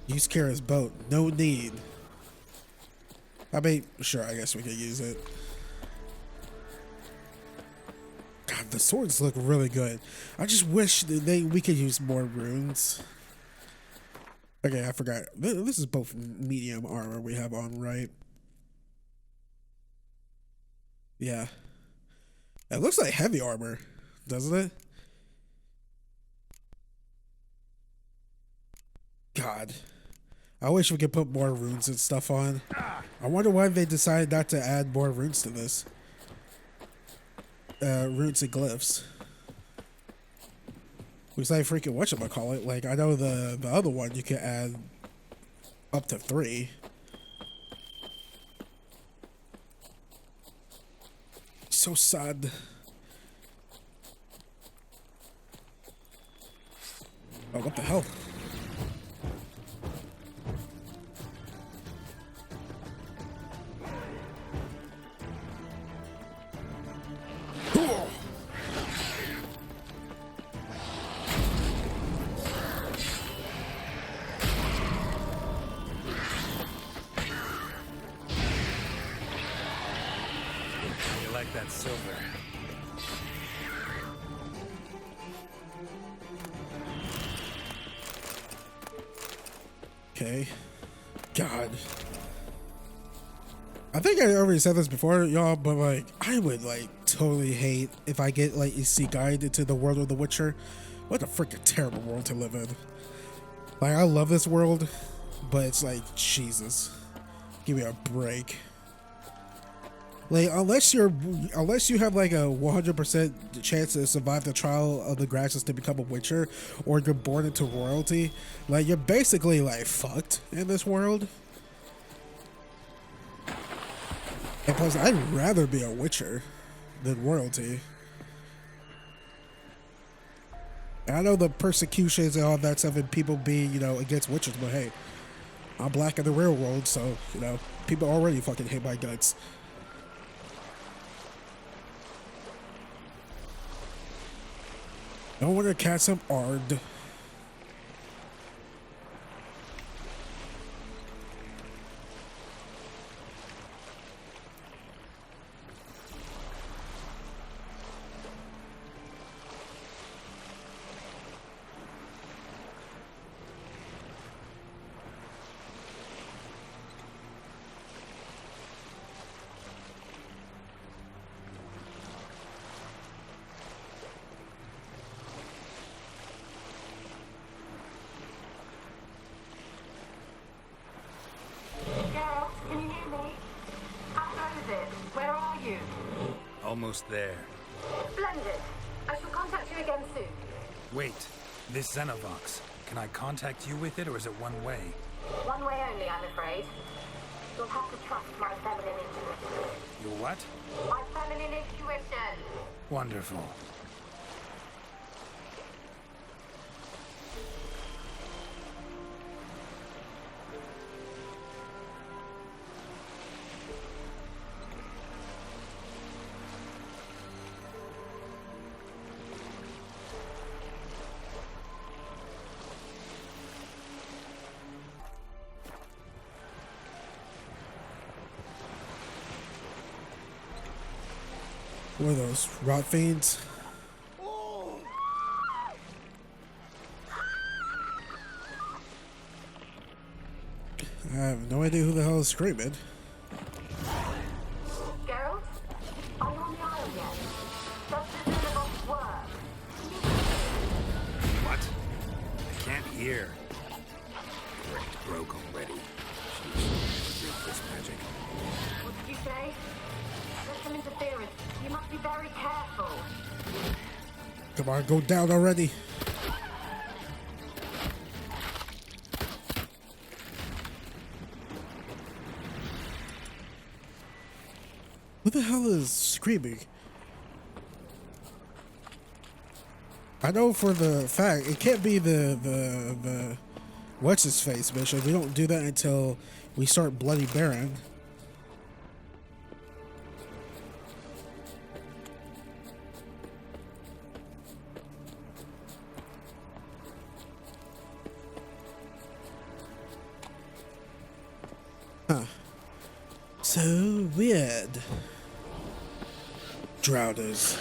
Use Keira's boat. No need. I mean, sure, I guess we could use it. God, the swords look really good. I just wish that we could use more runes. Okay, I forgot. This is both medium armor we have on, right? Yeah. It looks like heavy armor, doesn't it? God. I wish we could put more runes and stuff on. I wonder why they decided not to add more runes to this. Runes and glyphs. Because I freaking whatchamacallit. Like, I know the other one you can add up to 3. So sad. Oh, what the hell? That silver. Okay. God. I think I already said this before, y'all, but like, I would like totally hate if I get like a sea guide into the world of The Witcher. What a freaking terrible world to live in. Like, I love this world, but it's like, Jesus. Give me a break. Like, unless you have like a 100% chance to survive the trial of the grasses to become a witcher, or you're born into royalty, like, you're basically like fucked in this world. And plus, I'd rather be a witcher than royalty. And I know the persecutions and all that stuff and people being, you know, against witchers, but hey, I'm black in the real world, so, you know, people already fucking hate my guts. I want to catch some Ard. Almost there. Splendid. I shall contact you again soon. Wait, this Xenovox. Can I contact you with it, or is it one way? One way only, I'm afraid. You'll have to trust my feminine intuition. Your what? My feminine intuition. Wonderful. What are those? Rot fiends? I have no idea who the hell is screaming. Geralt? Are you on the isle yet? Does the Xenovox work? What? I can't hear. It broke already. Jeez, read this magic. What did you say? There's some interference. You must be very careful. Come on, go down already. Who the hell is screaming? I know for the fact it can't be the what's his face mission. We don't do that until we start Bloody Baron. Huh. So weird. Drowners.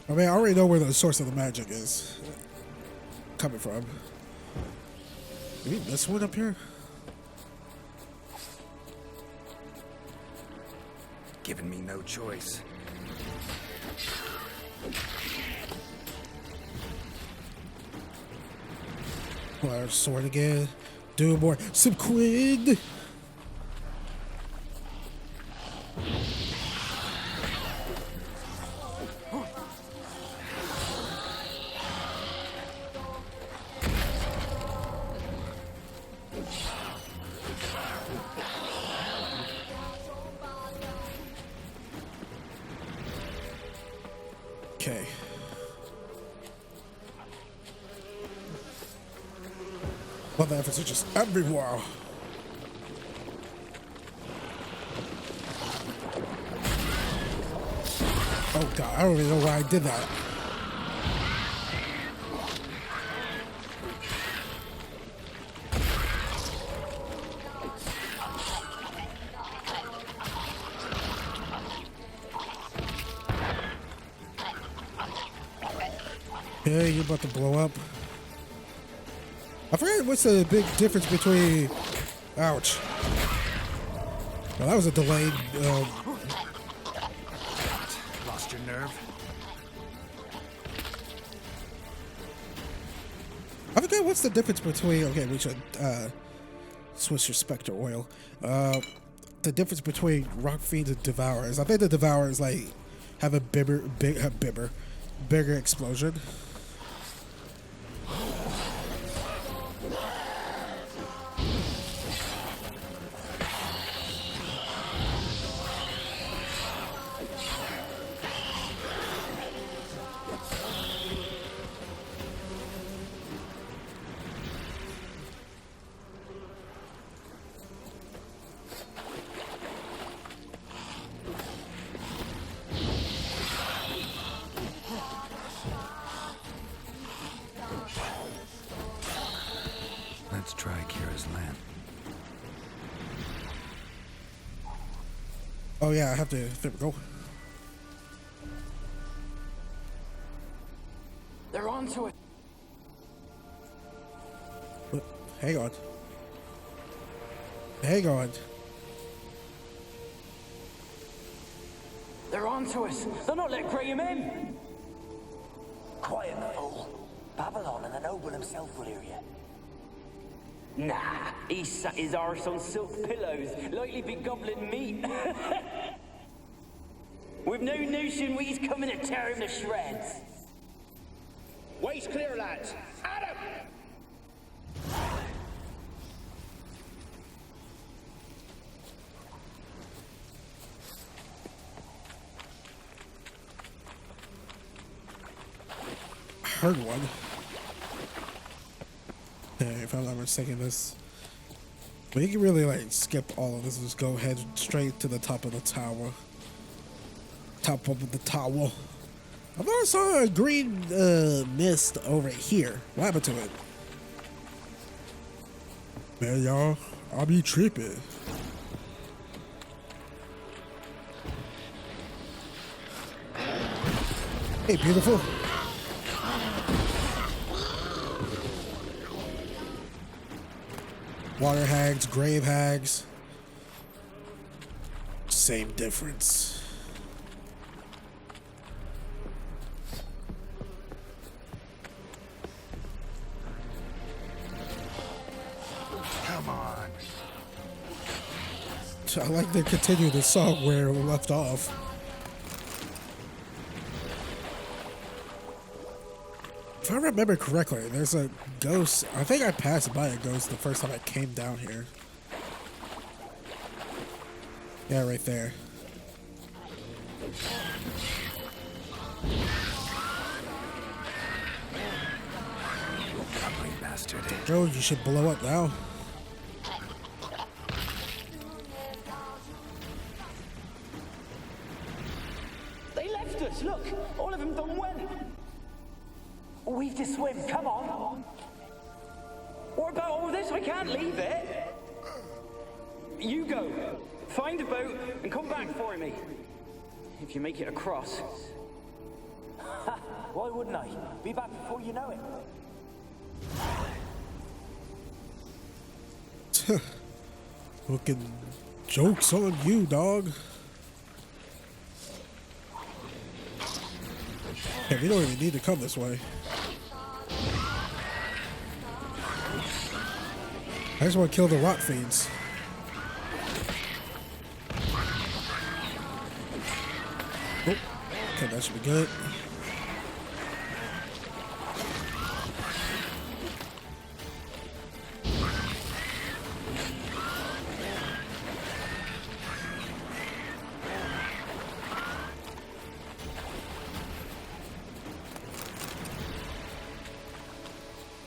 I mean, I already know where the source of the magic is coming from. Did we miss one up here? Giving me no choice. Well, sword again. Do more. Some quid. Okay. Well, the efforts are just everywhere. Oh god, I don't even know why I did that. Okay, you're about to blow up. I forget what's the big difference between... Ouch. Well, that was a delayed... Lost your nerve? I forget what's the difference between... Okay, we should switch your Spectre oil. The difference between Rock Fiends and Devourers. I think the Devourers, like, have a bigger explosion. Let's try Keira's lamp. Oh yeah, I have to... There we go. They're onto it. But, hang on. Hang on. They're onto us. They're not letting Graham in. Quiet, fool. Babylon and the noble himself will hear you. Nah, he sat his arse on silk pillows, likely be gobbling meat. With no notion we's coming to tear him to shreds. Waist clear, lads. At him! Heard one. Okay, if I'm not mistaken, this. But you can really like skip all of this and just go ahead straight to the top of the tower. Top of the tower. I thought I saw a green mist over here. What happened to it? Man, y'all, I'll be tripping. Hey, beautiful. Water hags, grave hags. Same difference. Come on. I like to continue the song where we left off. If I remember correctly, there's a ghost. I think I passed by a ghost the first time I came down here. Yeah, right there. Ugly bastard. Joe, you should blow up now. They left us, look! All of them done went! We've to swim, come on. What about all this? I can't leave it! You go. Find a boat and come back for me. If you make it across. Why wouldn't I? Be back before you know it. Fucking joke's on you, dog. Yeah, we don't even need to come this way. I just want to kill the rot fiends. Oh, okay, that should be good.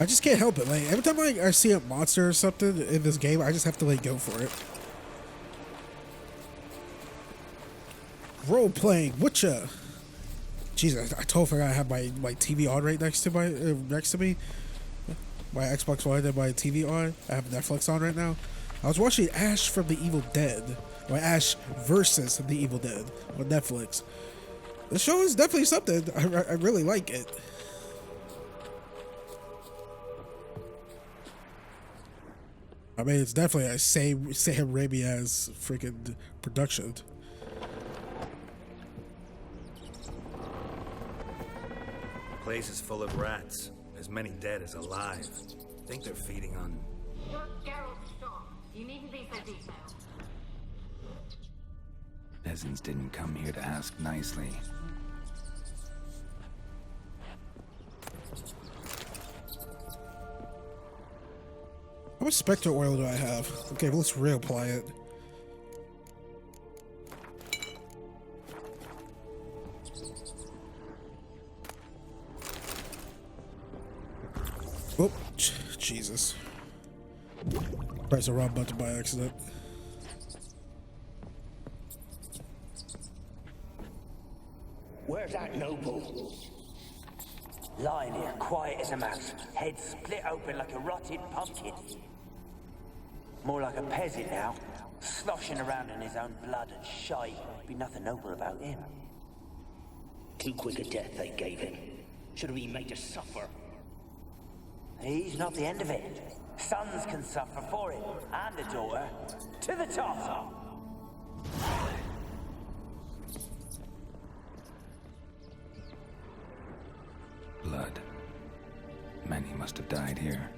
I just can't help it. Like every time I see a monster or something in this game, I just have to like go for it. Role playing, whatcha? Jesus, I totally forgot I have my TV on right next to me. My Xbox One and my TV on. I have Netflix on right now. I was watching Ash from the Evil Dead, or Ash versus the Evil Dead on Netflix. The show is definitely something. I really like it. I mean, it's definitely a Sam Raimi as freaking production. Place is full of rats. As many dead as alive. Think they're feeding on. Gerald, stop. You needn't be so detailed. Peasants didn't come here to ask nicely. How much Spectre oil do I have? Okay, well, let's reapply it. Oh, Jesus. Press the wrong button by accident. Where's that noble? Lying here, quiet as a mouse, head split open like a rotted pumpkin. More like a peasant now, sloshing around in his own blood and shite. Be nothing noble about him. Too quick a death they gave him. Should we made to suffer? He's not the end of it. Sons can suffer for it, and a daughter. To the top! Blood. Many must have died here.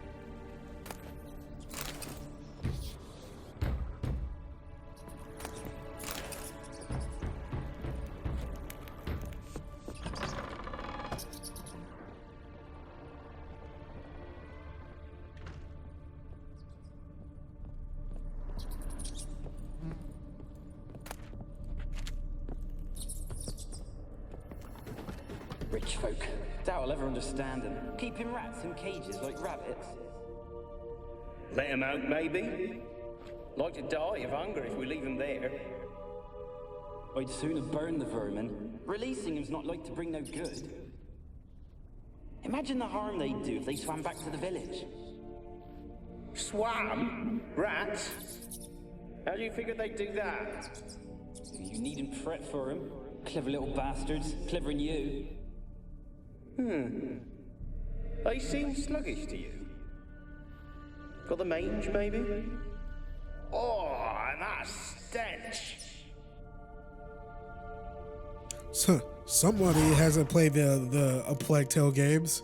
Rich folk. Doubt I'll ever understand them. Keeping rats in cages like rabbits. Let him out, maybe? Like to die of hunger if we leave them there. I'd sooner burn the vermin. Releasing them's not like to bring no good. Imagine the harm they'd do if they swam back to the village. Swam? Rats? How do you figure they'd do that? You needn't fret for them. Clever little bastards. Clever than you. They seem sluggish to you. Got the mange, maybe? Oh, and that stench! So, somebody hasn't played the A Plague Tale games,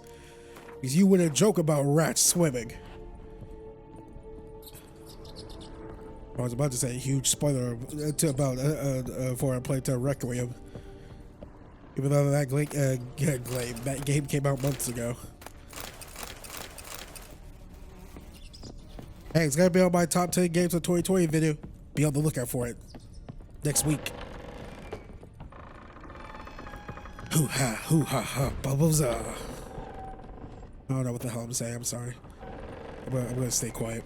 because you wouldn't joke about rats swimming. I was about to say a huge spoiler for A Plague Tale Requiem. Even though that game came out months ago. Hey, it's gonna be on my top 10 games of 2020 video. Be on the lookout for it next week. Hoo ha, bubbles. I don't know what the hell I'm saying. I'm sorry. I'm gonna stay quiet.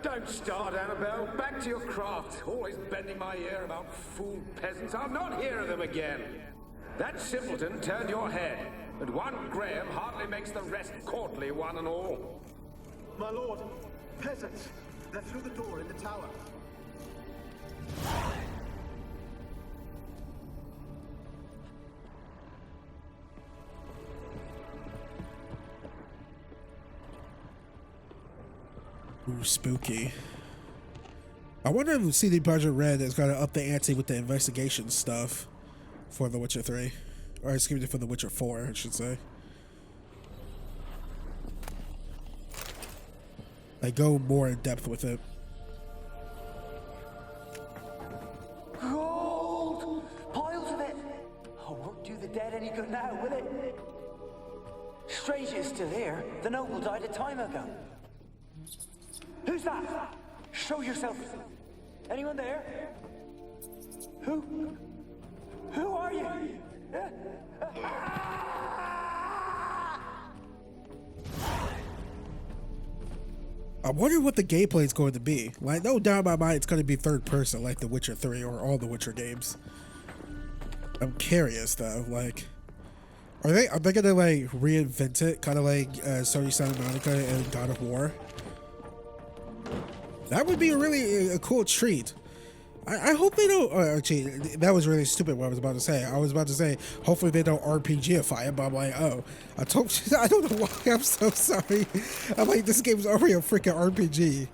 Don't start, Annabelle. Back to your craft. Always bending my ear about fool peasants. I'll not hear of them again. That simpleton turned your head, and one Graham hardly makes the rest courtly, one and all. My lord, peasants. They're through the door in the tower. Ooh, spooky. I wonder if CD Projekt Red is going to up the ante with the investigation stuff for The Witcher 3. Or excuse me, for The Witcher 4, I should say. Like, go more in depth with it. Gold! Piles of it! Oh, won't do the dead any good now, will it? Strange it's still here. The noble died a time ago. Who's that? Show yourself. Anyone there? Who? Who are you? I wonder what the gameplay is going to be. Like, no doubt in my mind it's going to be third person, like The Witcher 3 or all the Witcher games. I'm curious though. Like, are they going to like reinvent it, kind of like Sony Santa Monica and God of War? That would be a cool treat. I hope they don't. Actually, that was really stupid. What I was about to say. I was about to say, hopefully they don't RPGify it. But I'm like, oh, I don't know why. I'm so sorry. I'm like, this game's already a freaking RPG.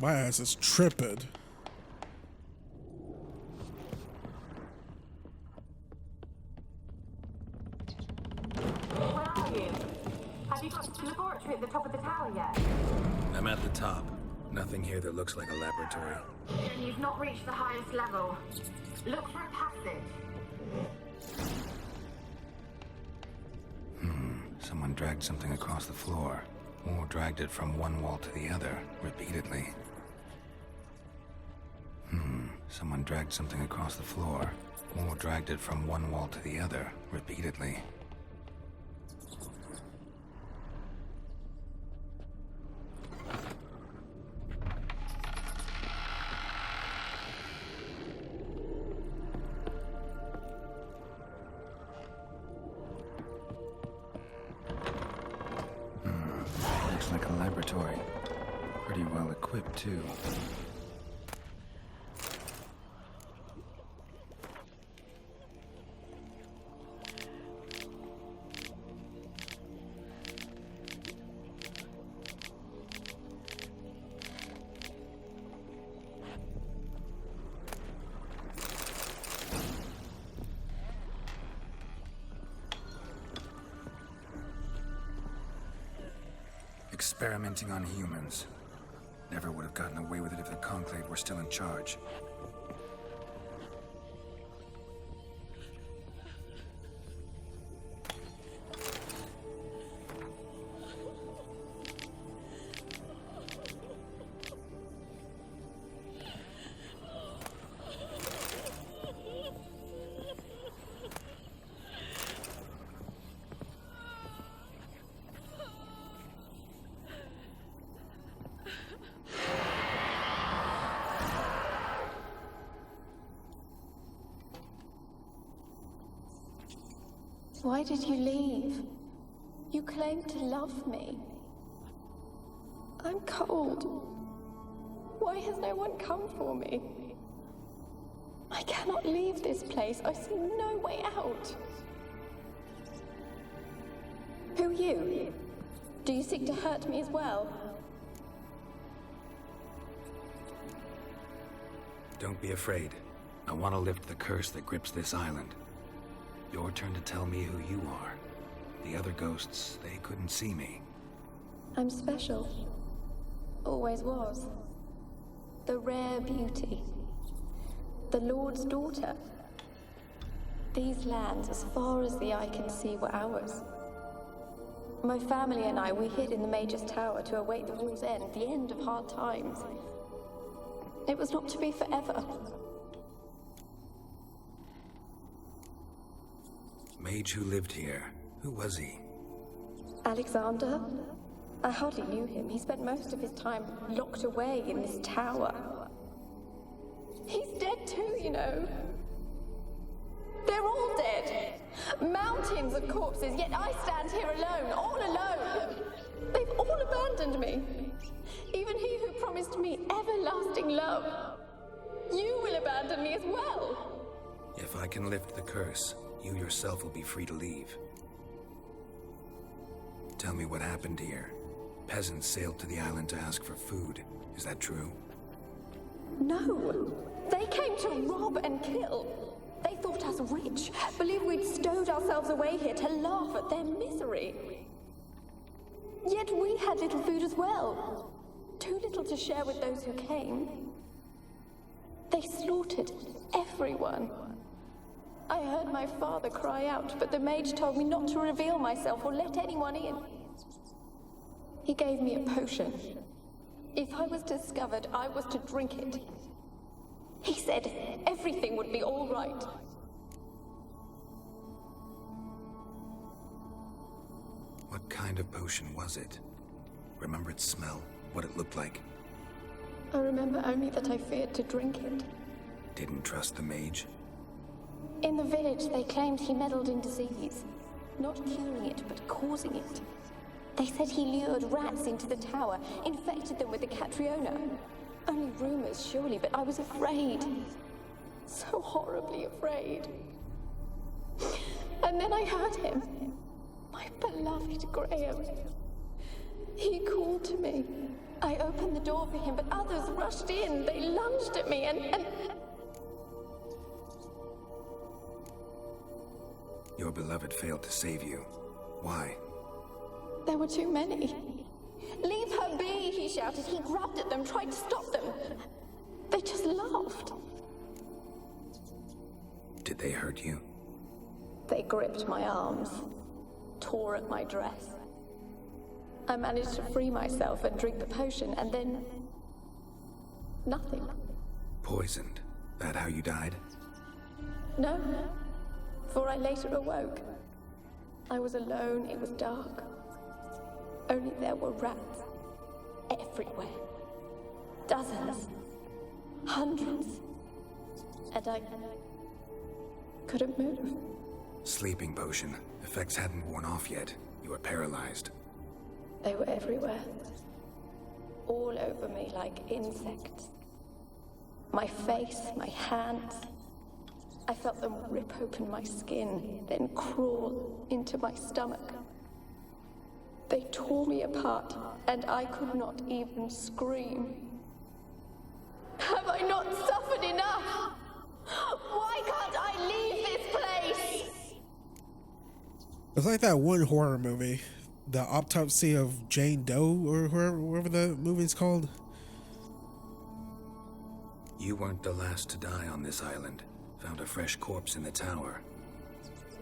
My ass is tripping. Where are you? Have you got to the laboratory at the top of the tower yet? I'm at the top. Nothing here that looks like a laboratory. Then you've not reached the highest level. Look for a passage. Someone dragged something across the floor. Or dragged it from one wall to the other, repeatedly. Someone dragged something across the floor. Or dragged it from one wall to the other, repeatedly. clip, too. Experimenting on humans. Never would have gotten away with it if the Conclave were still in charge. Why did you leave? You claimed to love me. I'm cold. Why has no one come for me? I cannot leave this place. I see no way out. Who are you? Do you seek to hurt me as well? Don't be afraid. I want to lift the curse that grips this island. Your turn to tell me who you are. The other ghosts, they couldn't see me. I'm special. Always was. The rare beauty. The Lord's daughter. These lands, as far as the eye can see, were ours. My family and I, we hid in the Mage's Tower to await the war's end, the end of hard times. It was not to be forever. Mage who lived here. Who was he? Alexander? I hardly knew him. He spent most of his time locked away in this tower. He's dead too, you know. They're all dead. Mountains of corpses, yet I stand here alone, all alone. They've all abandoned me. Even he who promised me everlasting love. You will abandon me as well. If I can lift the curse, you yourself will be free to leave. Tell me what happened here. Peasants sailed to the island to ask for food. Is that true? No. They came to rob and kill. They thought us rich, believed we'd stowed ourselves away here to laugh at their misery. Yet we had little food as well. Too little to share with those who came. They slaughtered everyone. I heard my father cry out, but the mage told me not to reveal myself or let anyone in. He gave me a potion. If I was discovered, I was to drink it. He said everything would be all right. What kind of potion was it? Remember its smell? What it looked like? I remember only that I feared to drink it. Didn't trust the mage? In the village, they claimed he meddled in disease. Not curing it, but causing it. They said he lured rats into the tower, infected them with the Catriona. Only rumors, surely, but I was afraid. So horribly afraid. And then I heard him. My beloved Graham. He called to me. I opened the door for him, but others rushed in. They lunged at me and... Your beloved failed to save you. Why? There were too many. Leave her be, he shouted. He grabbed at them, tried to stop them. They just laughed. Did they hurt you? They gripped my arms, tore at my dress. I managed to free myself and drink the potion, and then... nothing. Poisoned? That how you died? No, for I later awoke. I was alone, it was dark. Only there were rats. Everywhere. Dozens. Hundreds. And I couldn't move. Sleeping potion. Effects hadn't worn off yet. You were paralyzed. They were everywhere. all over me like insects. My face, my hands. I felt them rip open my skin, then crawl into my stomach. They tore me apart, and I could not even scream. Have I not suffered enough? Why can't I leave this place? It's like that one horror movie, The Autopsy of Jane Doe, or whoever the movie's called. You weren't the last to die on this island. Found a fresh corpse in the tower.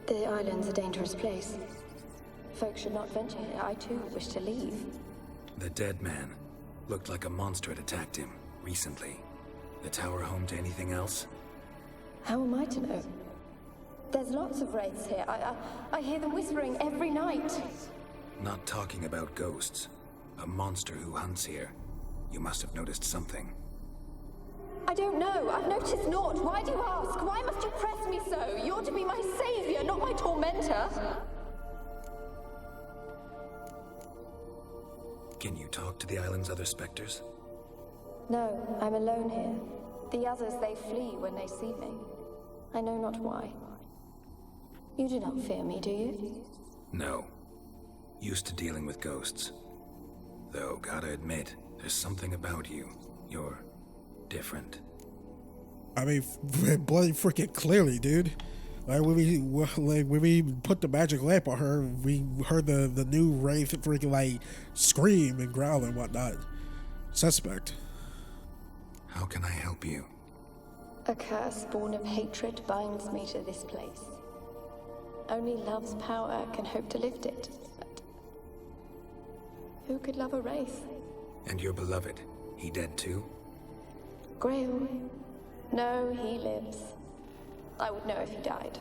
The island's a dangerous place. Folks should not venture here. I too wish to leave. The dead man looked like a monster had attacked him recently. The tower home to anything else? How am I to know? There's lots of wraiths here. I hear them whispering every night. Not talking about ghosts. A monster who hunts here. You must have noticed something. I don't know. I've noticed naught. Why do you ask? Why must you press me so? You're to be my savior, not my tormentor. Can you talk to the island's other specters? No, I'm alone here. The others, they flee when they see me. I know not why. You do not fear me, do you? No. Used to dealing with ghosts. Though, gotta admit, there's something about you. You're different. I mean, bloody freaking clearly, dude. Like when we put the magic lamp on her, we heard the new wraith freaking like scream and growl and whatnot. Suspect. How can I help you? A curse born of hatred binds me to this place. Only love's power can hope to lift it. But who could love a wraith? And your beloved, he dead too? Graham? No, he lives. I would know if he died.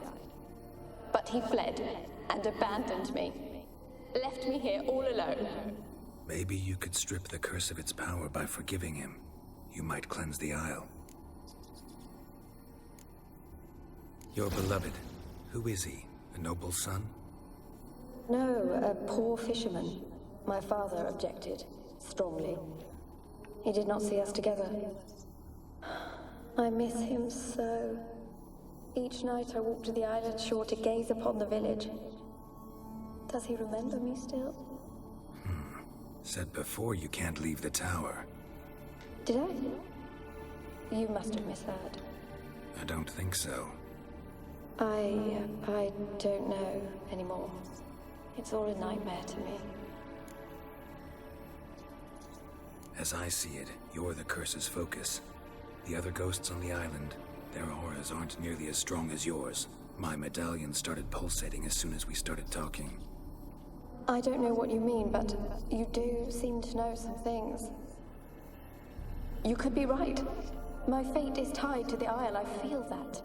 But he fled and abandoned me. Left me here all alone. Maybe you could strip the curse of its power by forgiving him. You might cleanse the Isle. Your beloved, who is he? A noble son? No, a poor fisherman. My father objected, strongly. He did not see us together. I miss him so. Each night I walk to the island shore to gaze upon the village. Does he remember me still? Said before you can't leave the tower. Did I? You must have misheard. I don't think so. I don't know anymore. It's all a nightmare to me. As I see it, you're the curse's focus. The other ghosts on the island, their auras aren't nearly as strong as yours. My medallion started pulsating as soon as we started talking. I don't know what you mean, but you do seem to know some things. You could be right. My fate is tied to the Isle, I feel that.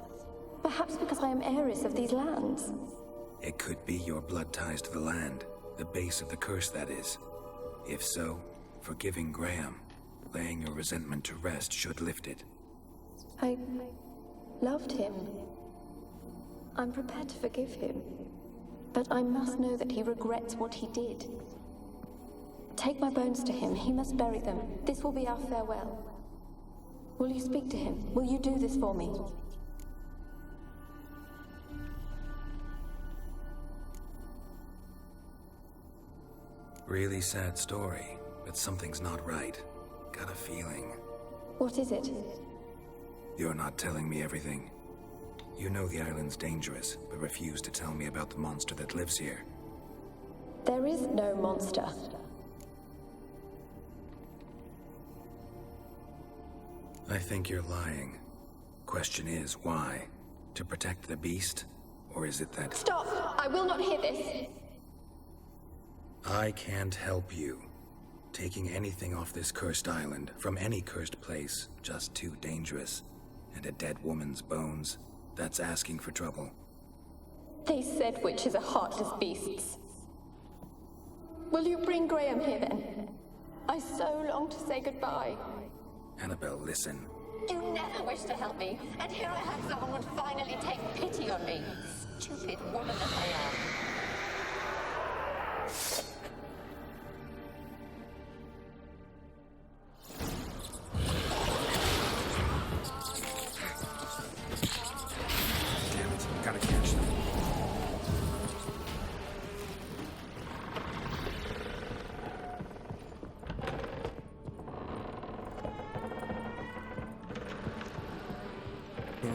Perhaps because I am heiress of these lands. It could be your blood ties to the land, the base of the curse, that is. If so, forgiving Graham, laying your resentment to rest should lift it. I loved him. I'm prepared to forgive him. But I must know that he regrets what he did. Take my bones to him. He must bury them. This will be our farewell. Will you speak to him? Will you do this for me? Really sad story, but something's not right. Got a feeling. What is it? You're not telling me everything. You know the island's dangerous, but refuse to tell me about the monster that lives here. There is no monster. I think you're lying. Question is, why? To protect the beast? Or is it that— Stop! I will not hear this! I can't help you. Taking anything off this cursed island, from any cursed place, just too dangerous. And a dead woman's bones, that's asking for trouble. They said witches are heartless beasts. Will you bring Graham here then? I so long to say goodbye. Annabelle, listen. You never wished to help me, and here I have someone would finally take pity on me. Stupid woman that I am.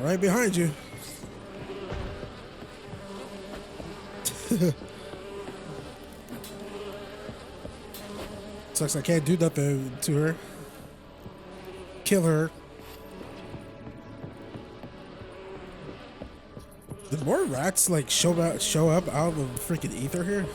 Right behind you. Sucks I can't do nothing to her. Kill her. Did more rats like show up out of the freaking ether here?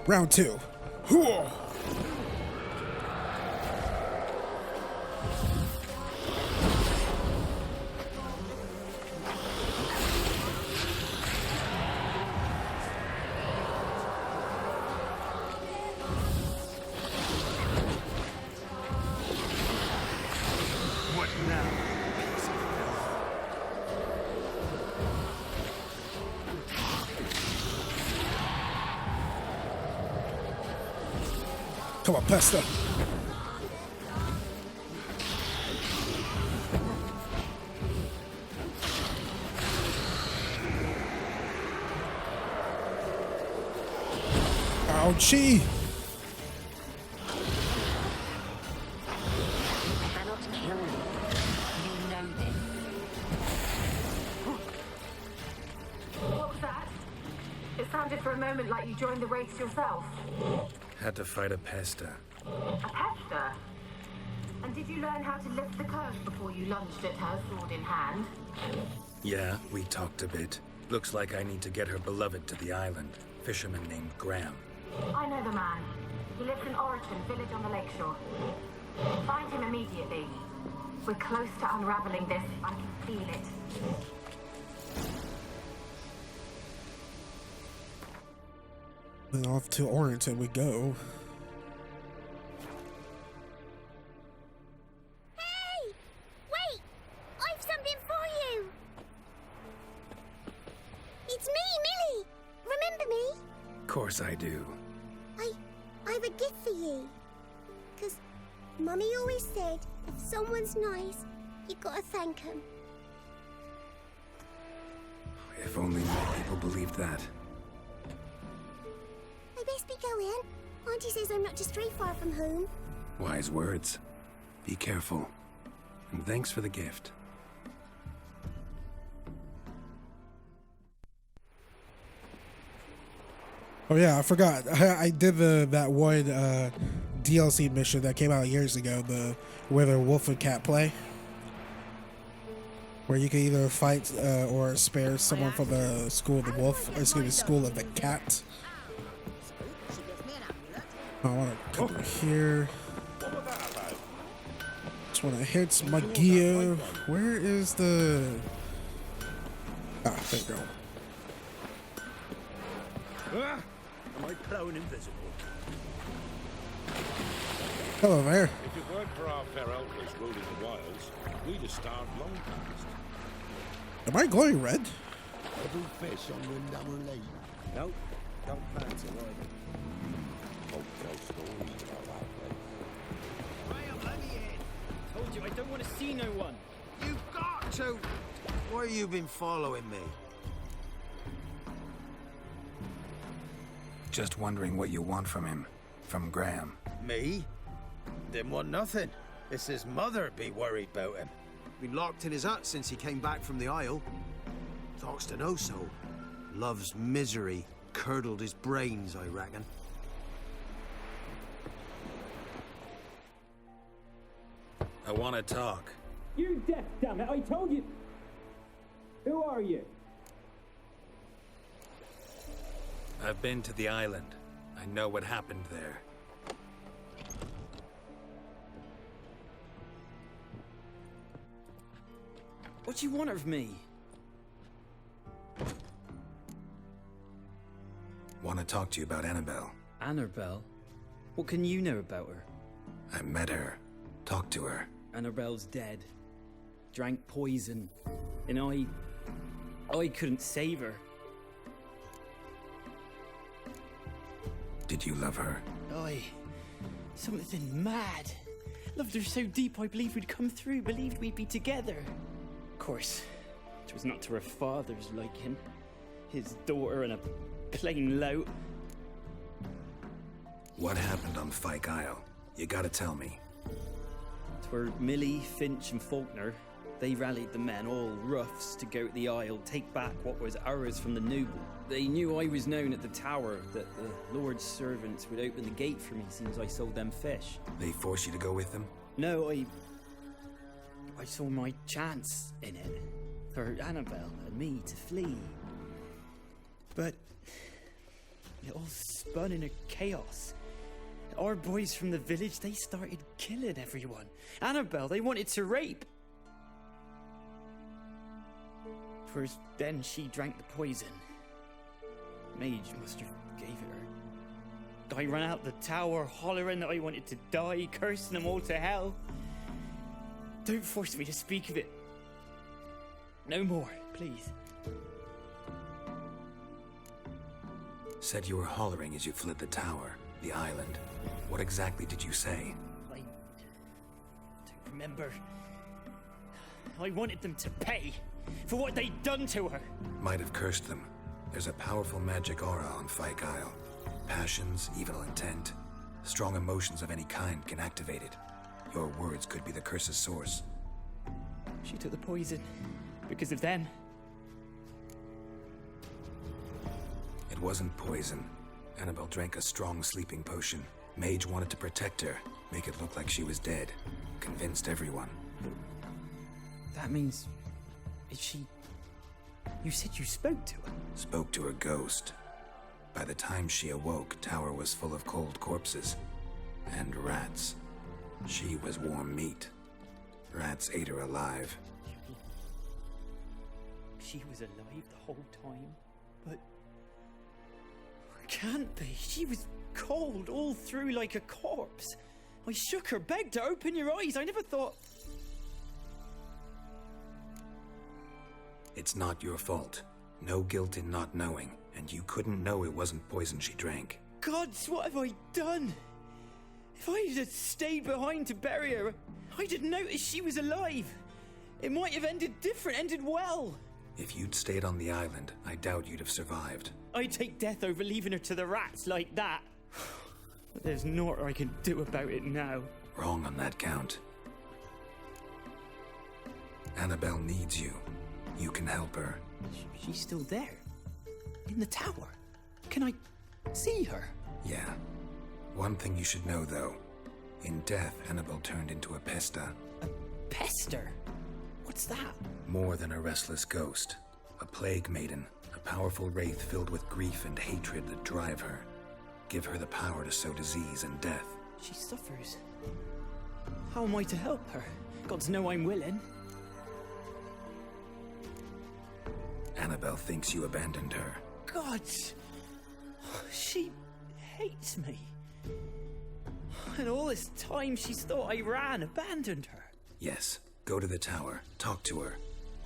Round 2. Whoa. What now? Come on, Pesta. Ouchie. Cannot kill me. You know this. What was that? It sounded for a moment like you joined the race yourself. Had to fight a Pesta. A pester? And did you learn how to lift the curse before you lunged at her, sword in hand? Yeah, we talked a bit. Looks like I need to get her beloved to the island. Fisherman named Graham. I know the man. He lives in Origin, village on the lakeshore. Find him immediately. We're close to unraveling this. I can feel it. And off to Orrington we go. Hey! Wait! I've something for you! It's me, Millie! Remember me? Of course I do. I've a gift for you. 'Cause Mummy always said, if someone's nice, you gotta thank them. If only more people believed that. I best be going. Auntie says I'm not to stray far from home. Wise words. Be careful. And thanks for the gift. Oh yeah, I forgot. I did that one DLC mission that came out years ago, where the wolf and cat play, where you can either fight or spare someone from the school of the wolf, or excuse me, school of the cat. I want to come here. Just want to hit my gear. Where is the? Ah, there you go. Am I prone invisible? Hello there. If it weren't for our fair elders ruling the wilds, we'd have starved long past. Am I glowing red? Double fish on Windhammer Lake. No, don't plan to either. Folk tell stories about that place. Graham, let me in. Told you I don't want to see no one. You've got to. Why you been following me? Just wondering what you want from him. From Graham. Me? Didn't want nothing. It's his mother be worried about him. Been locked in his hut since he came back from the Isle. Talks to no soul. Love's misery curdled his brains, I reckon. I want to talk. You're deaf, damn it! I told you. Who are you? I've been to the island. I know what happened there. What do you want of me? Want to talk to you about Annabelle. Annabelle? What can you know about her? I met her. Talked to her. Annabelle's dead. Drank poison. And I couldn't save her. Did you love her? Something mad. Loved her so deep I believed we'd come through, believed we'd be together. Of course, 'Twas not to her father's liking. His daughter and a plain lout. What happened on Fyke Isle? You gotta tell me. 'Twere Millie, Finch and Faulkner. They rallied the men, all roughs, to go to the Isle, take back what was ours from the noble. They knew I was known at the tower, that the Lord's servants would open the gate for me since I sold them fish. They forced you to go with them? No, I saw my chance in it. For Annabelle and me to flee. But it all spun in a chaos. Our boys from the village, they started killing everyone. Annabelle, they wanted to rape. First, then she drank the poison. Mage must have gave it her. I ran out the tower, hollering that I wanted to die, cursing them all to hell. Don't force me to speak of it. No more, please. Said you were hollering as you fled the tower, the island. What exactly did you say? I don't remember. I wanted them to pay for what they'd done to her. Might have cursed them. There's a powerful magic aura on Fyke Isle. Passions, evil intent, strong emotions of any kind can activate it. Your words could be the curse's source. She took the poison because of them. It wasn't poison. Annabelle drank a strong sleeping potion. Mage wanted to protect her, make it look like she was dead. Convinced everyone. That means... is she... You said you spoke to her? Spoke to her ghost. By the time she awoke, Tower was full of cold corpses. And rats. She was warm meat. Rats ate her alive. She was alive the whole time? But... Can't be. She was cold all through like a corpse. I shook her, begged her, open your eyes. I never thought... It's not your fault. No guilt in not knowing, and you couldn't know it wasn't poison she drank. Gods, what have I done? If I had stayed behind to bury her, I'd have noticed she was alive. It might have ended different, ended well. If you'd stayed on the island, I doubt you'd have survived. I'd take death over leaving her to the rats like that. But there's naught I can do about it now. Wrong on that count. Annabelle needs you. You can help her. She's still there? In the tower? Can I see her? Yeah. One thing you should know, though. In death, Annabelle turned into a pesta. A pester? What's that? More than a restless ghost. A plague maiden. A powerful wraith filled with grief and hatred that drive her. Give her the power to sow disease and death. She suffers. How am I to help her? Gods know I'm willing. Annabelle thinks you abandoned her. Gods! She hates me. And all this time she's thought I abandoned her. Yes. Go to the tower. Talk to her.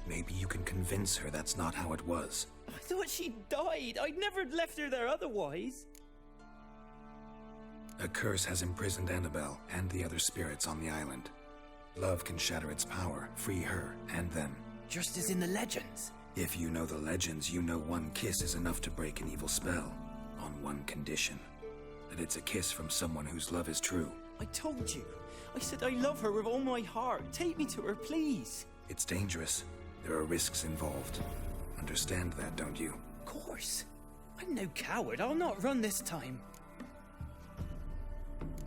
Maybe you can convince her that's not how it was. I thought she died. I'd never left her there otherwise. A curse has imprisoned Annabelle and the other spirits on the island. Love can shatter its power, free her and them. Just as in the legends. If you know the legends, you know one kiss is enough to break an evil spell. On one condition. That it's a kiss from someone whose love is true. I told you. I said I love her with all my heart. Take me to her, please. It's dangerous. There are risks involved. Understand that, don't you? Of course. I'm no coward. I'll not run this time.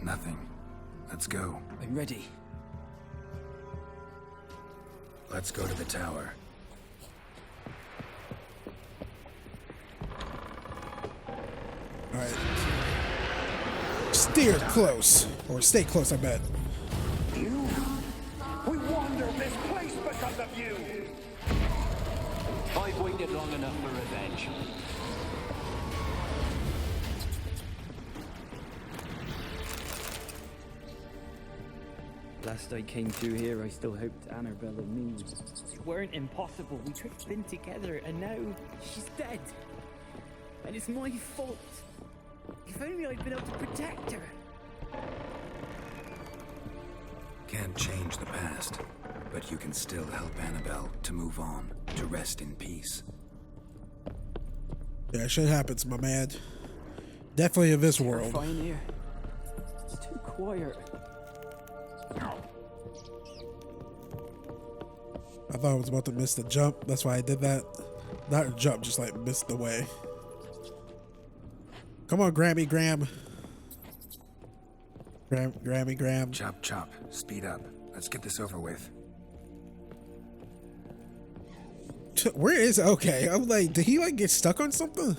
Nothing. Let's go. I'm ready. Let's go to the tower. Alright. Steer close. Or stay close, I bet. You? We wander this place because of you! I've waited long enough for revenge. Last I came through here, I still hoped Annabelle and me weren't impossible. We could have been together, and now she's dead. And it's my fault. If only I'd been able to protect her. Can't change the past, but you can still help Annabelle to move on. to rest in peace. Yeah, shit happens, my man. Definitely in this world. Fine here. It's too quiet. I thought I was about to miss the jump. That's why I did that. Not jump, just like missed the way. Come on, Grammy Graham. Grammy Graham. Chop, chop. Speed up. Let's get this over with. Where is okay? I'm like, did he like get stuck on something?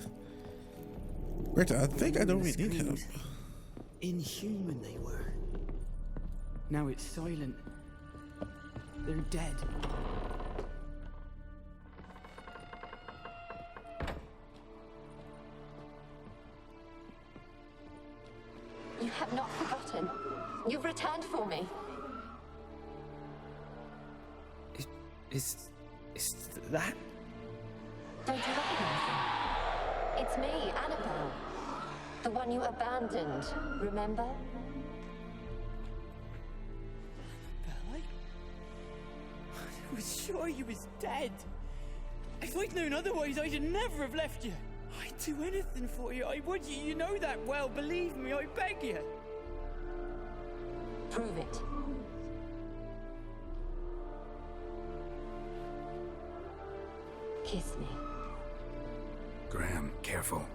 I think I don't really need him. Inhuman they were. Now it's silent. They're dead. You have not forgotten. You've returned for me. Is that? Don't you recognize me? It's me, Annabelle. The one you abandoned, remember? I was sure you was dead. If I'd known otherwise, I'd never have left you. I'd do anything for you. I would. You know that well. Believe me, I beg you. Prove it. Kiss me. Graham, careful.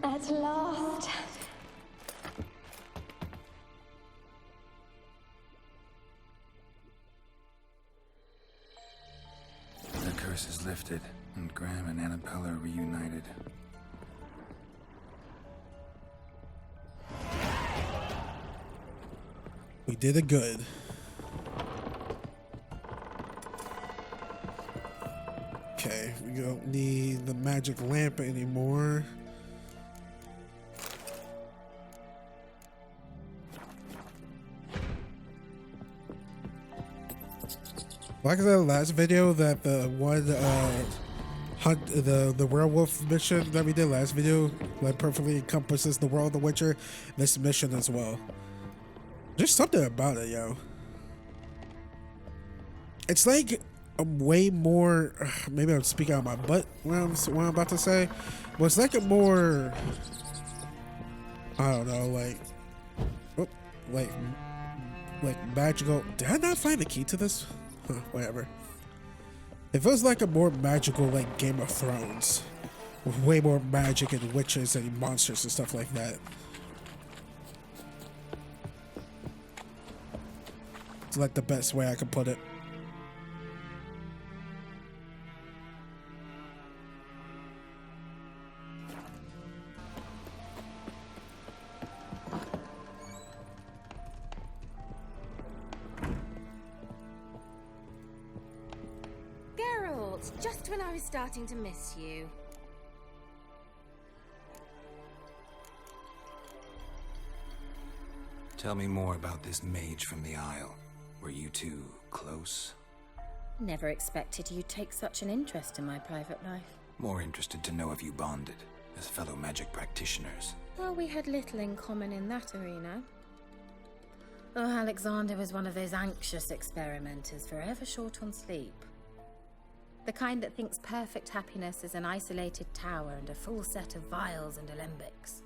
At last. The curse is lifted, and Graham and Annabelle are reunited. We did it good. Okay, we don't need the magic lamp anymore. Like I said in the last video, that the one hunt the werewolf mission that we did last video that perfectly encompasses the world of The Witcher, this mission as well. There's something about it, yo. It's like a way more. Maybe I'm speaking out of my butt when I'm about to say, but it's like a more. I don't know, like magical. Did I not find the key to this? Whatever. It feels like a more magical, like Game of Thrones, with way more magic and witches and monsters and stuff like that. It's like the best way I can put it. Just when I was starting to miss you. Tell me more about this mage from the Isle. Were you two close? Never expected you'd take such an interest in my private life. More interested to know if you bonded as fellow magic practitioners. Well, we had little in common in that arena. Oh, Alexander was one of those anxious experimenters, forever short on sleep. The kind that thinks perfect happiness is an isolated tower and a full set of vials and alembics.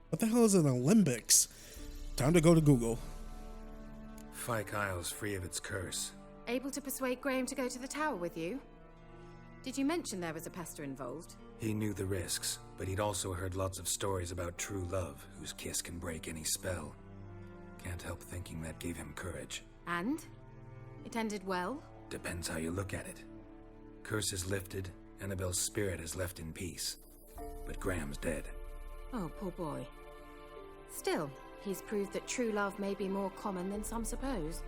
What the hell is an alembics? Time to go to Google. Fyke Isle's free of its curse. Able to persuade Graham to go to the tower with you? Did you mention there was a pester involved? He knew the risks, but he'd also heard lots of stories about true love, whose kiss can break any spell. Can't help thinking that gave him courage. And? It ended well? Depends how you look at it. Curse is lifted, Annabelle's spirit is left in peace. But Graham's dead. Oh, poor boy. Still, he's proved that true love may be more common than some suppose.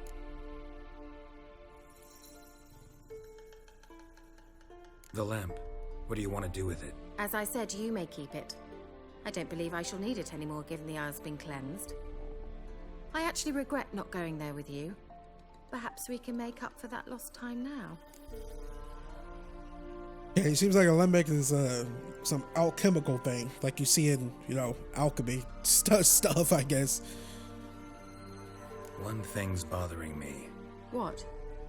The lamp. What do you want to do with it? As I said, you may keep it. I don't believe I shall need it anymore, given the Isle's been cleansed. I actually regret not going there with you. Perhaps we can make up for that lost time now. Yeah, he seems like alembic is some alchemical thing, like you see in, alchemy stuff, I guess. One thing's bothering me. What?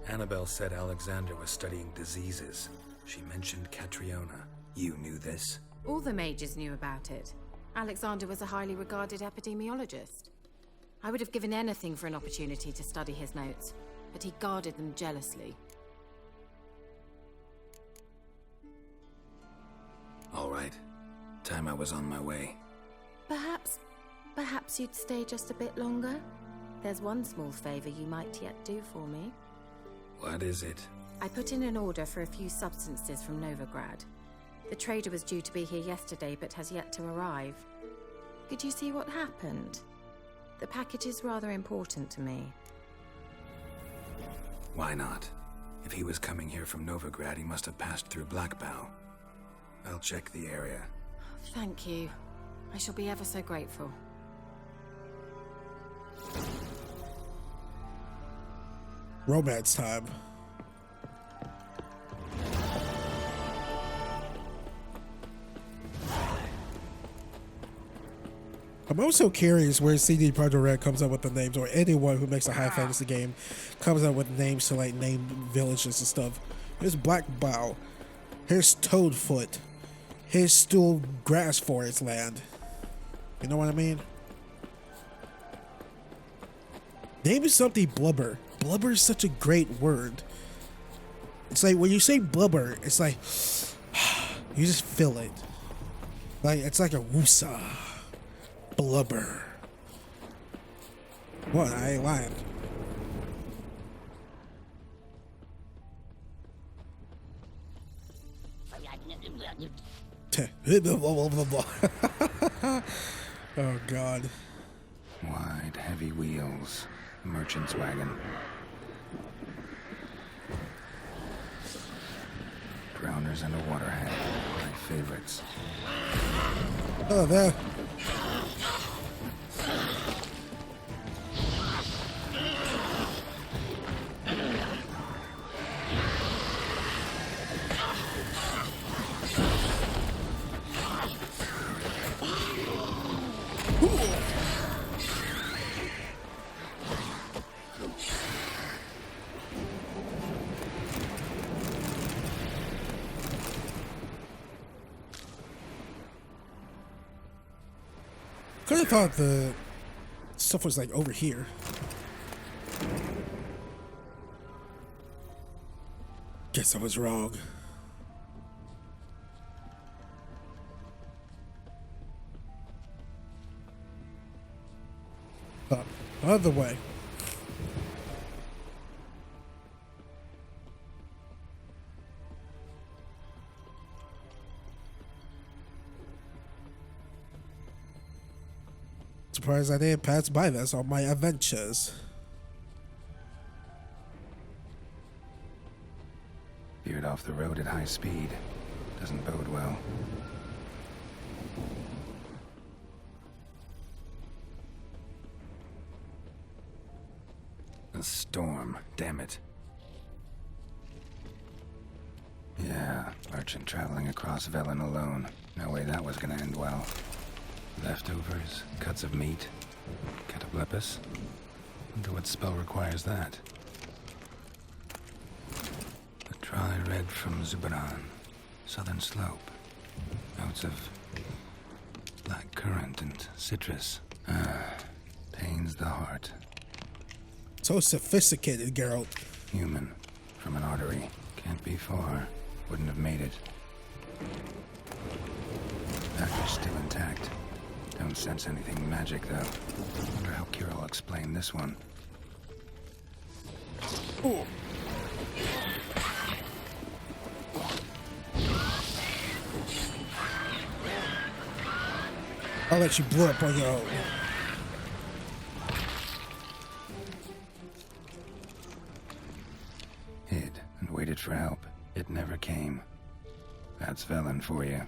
Annabelle said Alexander was studying diseases. She mentioned Catriona. You knew this? All the mages knew about it. Alexander was a highly regarded epidemiologist. I would have given anything for an opportunity to study his notes, but he guarded them jealously. All right. Time I was on my way. Perhaps you'd stay just a bit longer? There's one small favor you might yet do for me. What is it? I put in an order for a few substances from Novigrad. The trader was due to be here yesterday, but has yet to arrive. Could you see what happened? The package is rather important to me. Why not? If he was coming here from Novigrad, he must have passed through Blackbow. I'll check the area. Thank you. I shall be ever so grateful. Romance time. I'm also curious where CD Projekt Red comes up with the names, or anyone who makes a high fantasy game comes up with names to like name villages and stuff. Here's Blackbow. Here's Toadfoot. Here's still Grass Forest Land. You know what I mean? Name is something Blubber. Blubber is such a great word. It's like when you say blubber, it's like you just feel it. Like it's like a woosa. Blubber. What? I ain't lying. Oh God. Wide, heavy wheels. Merchant's wagon. Drowners and a waterhead. My favorites. Oh, there. Could have thought the stuff was like over here. Guess I was wrong. Up, other way. Surprised I didn't pass by this on my adventures. Veered off the road at high speed. Doesn't bode well. A storm, damn it. Yeah, merchant traveling across Velen alone. No way that was gonna end well. Leftovers, cuts of meat, cataplepis. Wonder what spell requires that. A dry red from Zubaran, southern slope. Notes of black currant and citrus. Pains the heart. So sophisticated, Geralt. Human, from an artery. Can't be far. Wouldn't have made it. Package still intact. Don't sense anything magic, though. Wonder how Keira will explain this one. Ooh. I'll let you blow up on your own. Hid and waited for help. It never came. That's Velen for you.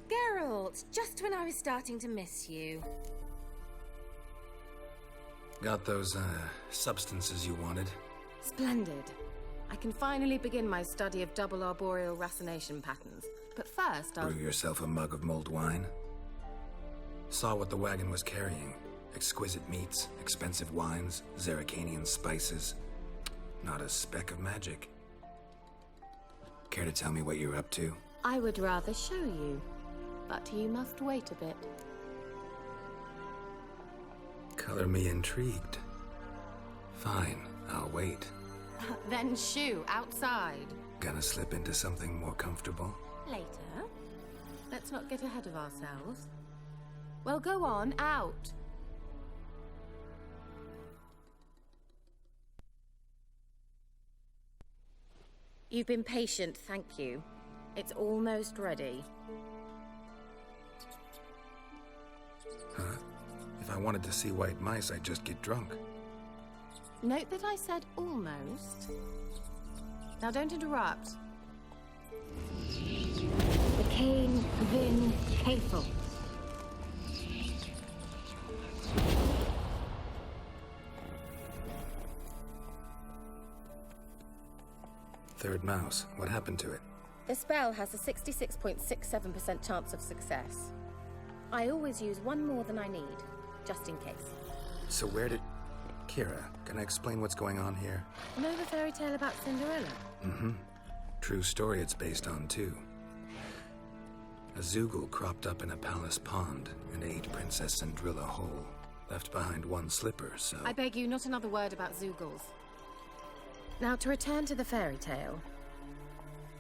Geralt, just when I was starting to miss you. Got those, substances you wanted? Splendid. I can finally begin my study of double arboreal racination patterns. But first, I'll... Brew yourself a mug of mulled wine? Saw what the wagon was carrying. Exquisite meats, expensive wines, Zerrikanian spices. Not a speck of magic. Care to tell me what you're up to? I would rather show you, but you must wait a bit. Color me intrigued. Fine, I'll wait. Then shoo, outside. Gonna slip into something more comfortable? Later. Let's not get ahead of ourselves. Well, go on, out. You've been patient, thank you. It's almost ready. Huh? If I wanted to see white mice, I'd just get drunk. Note that I said almost. Now don't interrupt. The Kane Vin Kefel. Third mouse. What happened to it? The spell has a 66.67% chance of success. I always use one more than I need, just in case. So where did... Keira, can I explain what's going on here? Know the fairy tale about Cinderella? Mm-hmm. True story it's based on, too. A Zoogle cropped up in a palace pond and ate Princess Cinderella whole. Left behind one slipper, so... I beg you, not another word about Zoogles. Now, to return to the fairy tale.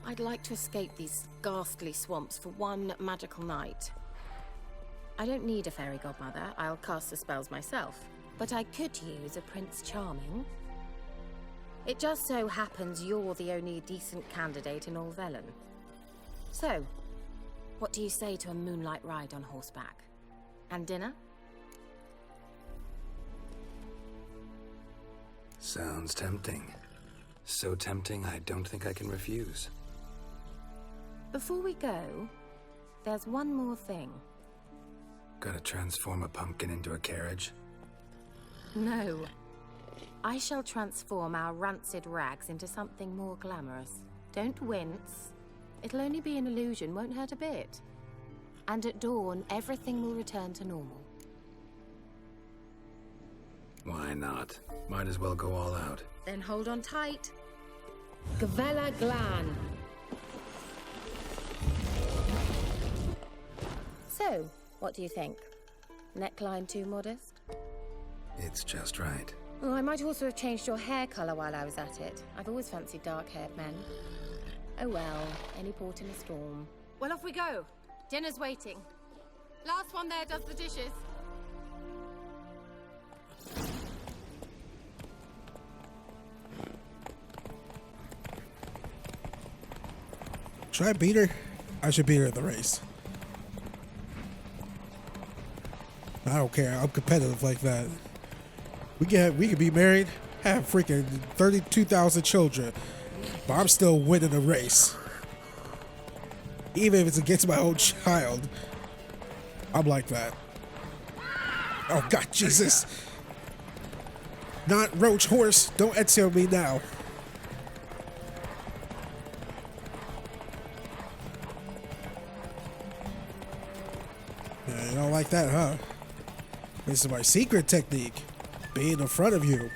I'd like to escape these ghastly swamps for one magical night. I don't need a fairy godmother. I'll cast the spells myself. But I could use a Prince Charming. It just so happens you're the only decent candidate in all Velen. So, what do you say to a moonlight ride on horseback? And dinner? Sounds tempting. So tempting, I don't think I can refuse. Before we go, there's one more thing. Gotta transform a pumpkin into a carriage? No. I shall transform our rancid rags into something more glamorous. Don't wince. It'll only be an illusion, won't hurt a bit. And at dawn, everything will return to normal. Why not? Might as well go all out. Then hold on tight. Gvela Glan. So, what do you think? Neckline too modest? It's just right. Oh, I might also have changed your hair colour while I was at it. I've always fancied dark-haired men. Oh well, any port in a storm. Well, off we go. Dinner's waiting. Last one there does the dishes. Should I beat her? I should beat her in the race. I don't care. I'm competitive like that. We could be married, have freaking 32,000 children, but I'm still winning the race. Even if it's against my own child. I'm like that. Oh God, Jesus. Not roach horse. Don't exhale me now. don't like that, huh? This is my secret technique. Being in front of you.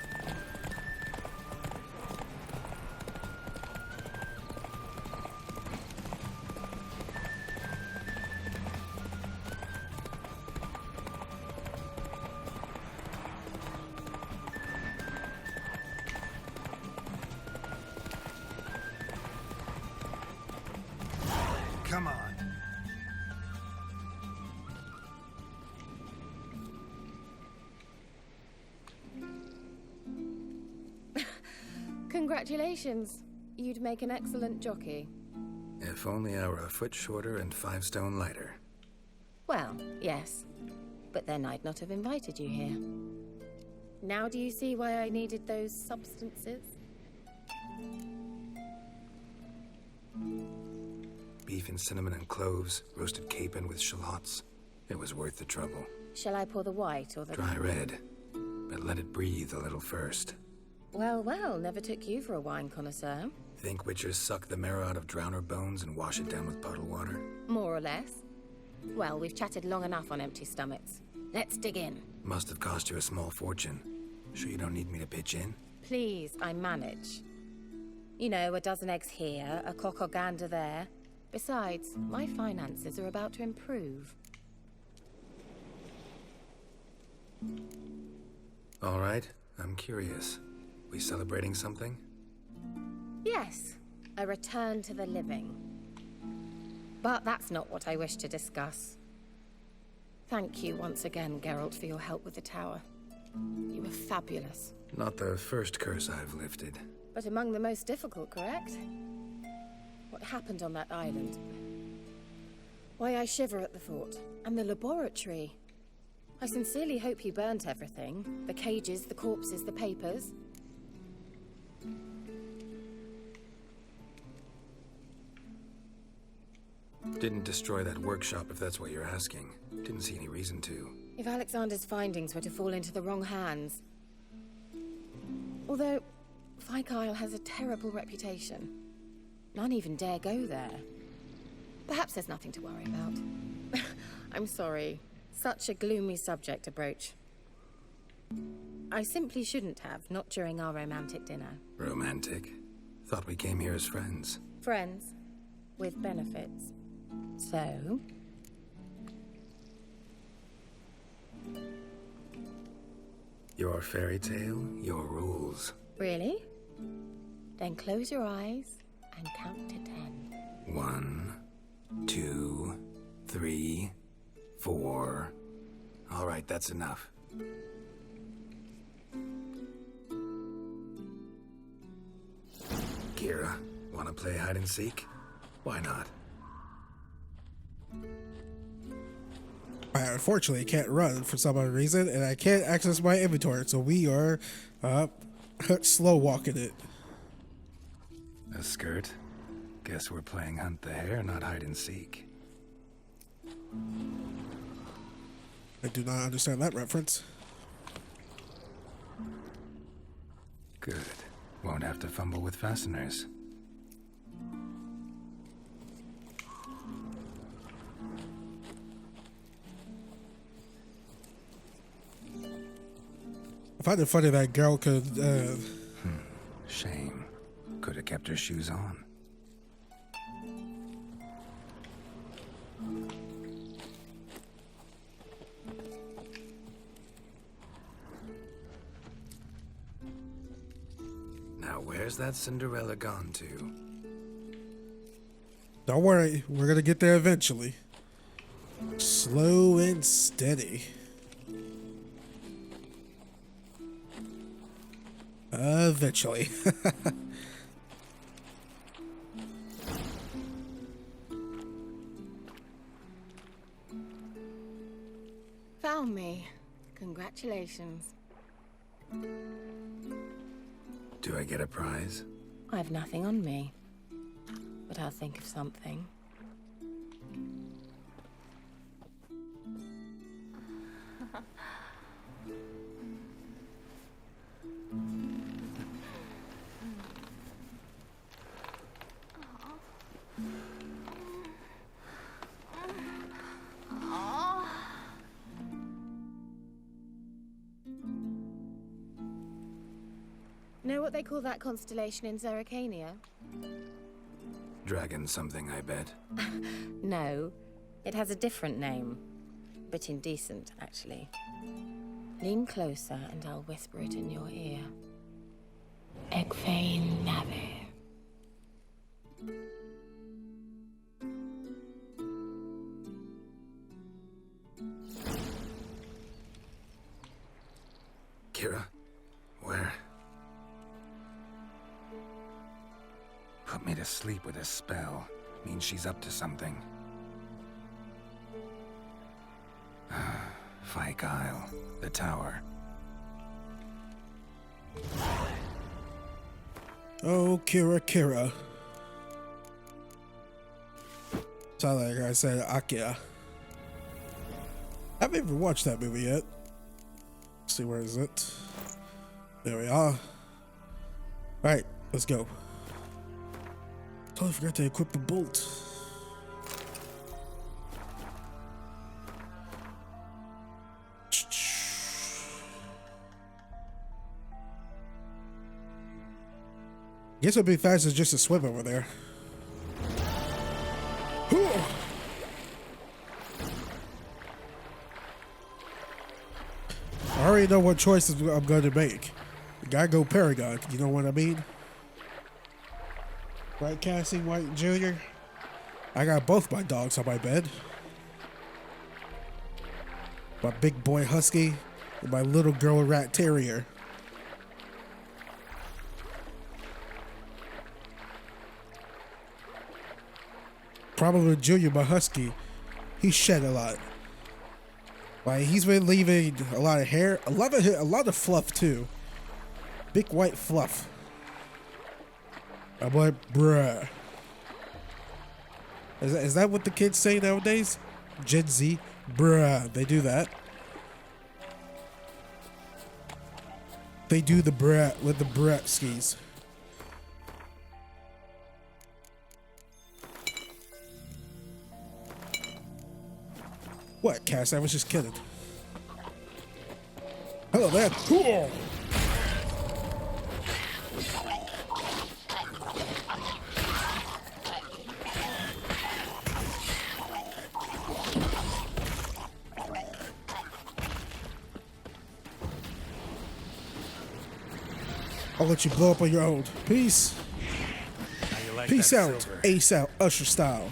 Come on. Congratulations. You'd make an excellent jockey. If only I were a foot shorter and 5 stone lighter. Well, yes. But then I'd not have invited you here. Now do you see why I needed those substances? Beef and cinnamon and cloves, roasted capon with shallots. It was worth the trouble. Shall I pour the white or the... Dry red, but let it breathe a little first. Well, well, never took you for a wine connoisseur. Think witchers suck the marrow out of drowner bones and wash it down with puddle water? More or less. Well, we've chatted long enough on empty stomachs. Let's dig in. Must have cost you a small fortune. Sure you don't need me to pitch in? Please, I manage. You know, a dozen eggs here, a cock or gander there. Besides, my finances are about to improve. All right, I'm curious. We celebrating something? Yes, a return to the living. But that's not what I wish to discuss. Thank you once again, Geralt, for your help with the tower. You were fabulous. Not the first curse I've lifted. But among the most difficult, correct? What happened on that island? Why, I shiver at the thought. And the laboratory. I sincerely hope you burnt everything. The cages, the corpses, the papers. Didn't destroy that workshop, if that's what you're asking. Didn't see any reason to. If Alexander's findings were to fall into the wrong hands... Although, Fyke Isle has a terrible reputation. None even dare go there. Perhaps there's nothing to worry about. I'm sorry. Such a gloomy subject to broach. I simply shouldn't have, not during our romantic dinner. Romantic? Thought we came here as friends. Friends. With benefits. So... Your fairy tale, your rules. Really? Then close your eyes and count to 10. 1, 2, 3, 4. All right, that's enough. Keira, wanna play hide and seek? Why not? I unfortunately can't run for some other reason, and I can't access my inventory, so we are slow walking it. A skirt? Guess we're playing hunt the hare, not hide and seek. I do not understand that reference. Good. Won't have to fumble with fasteners. I find it funny that girl could, Shame. Could have kept her shoes on. Now, where's that Cinderella gone to? Don't worry, we're gonna get there eventually. Slow and steady. Eventually. Found me. Congratulations. Do I get a prize? I've nothing on me. But I'll think of something. Know what they call that constellation in Zerrikania? Dragon something, I bet. No, it has a different name. Bit indecent, actually. Lean closer and I'll whisper it in your ear. Egfain Nave. Keira? Where? Put me to sleep with a spell. Means she's up to something. Fyke Isle. The tower. Oh, Keira. Sound like I said Akira. I haven't even watched that movie yet. Let's see, where is it? There we are. Alright, let's go. Totally forgot to equip the bolt. Guess it'd be faster just to swim over there. I already know what choices I'm going to make. Gotta go Paragon, you know what I mean? Right, Cassie White Jr.? I got both my dogs on my bed. My big boy Husky and my little girl Rat Terrier. Probably Junior, my Husky, he shed a lot. Like, he's been leaving a lot of hair, a lot of fluff too. Big white fluff. I'm like, bruh. Is that what the kids say nowadays? Gen Z, bruh. They do that. They do the bruh with the bruh skis. What, Cass? I was just kidding. Hello there. Cool. I'll let you blow up on your own. Peace. Like Peace out. Silver? Ace out. Usher style.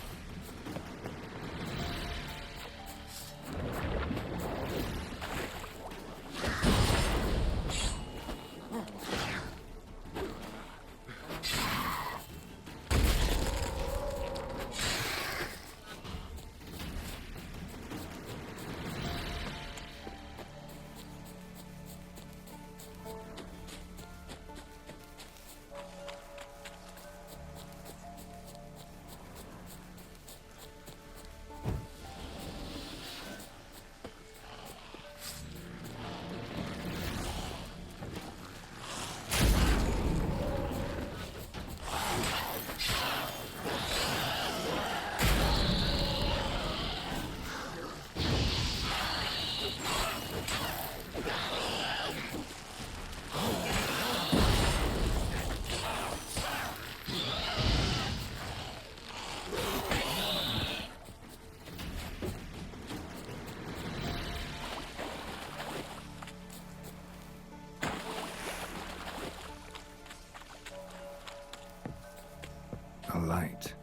A light.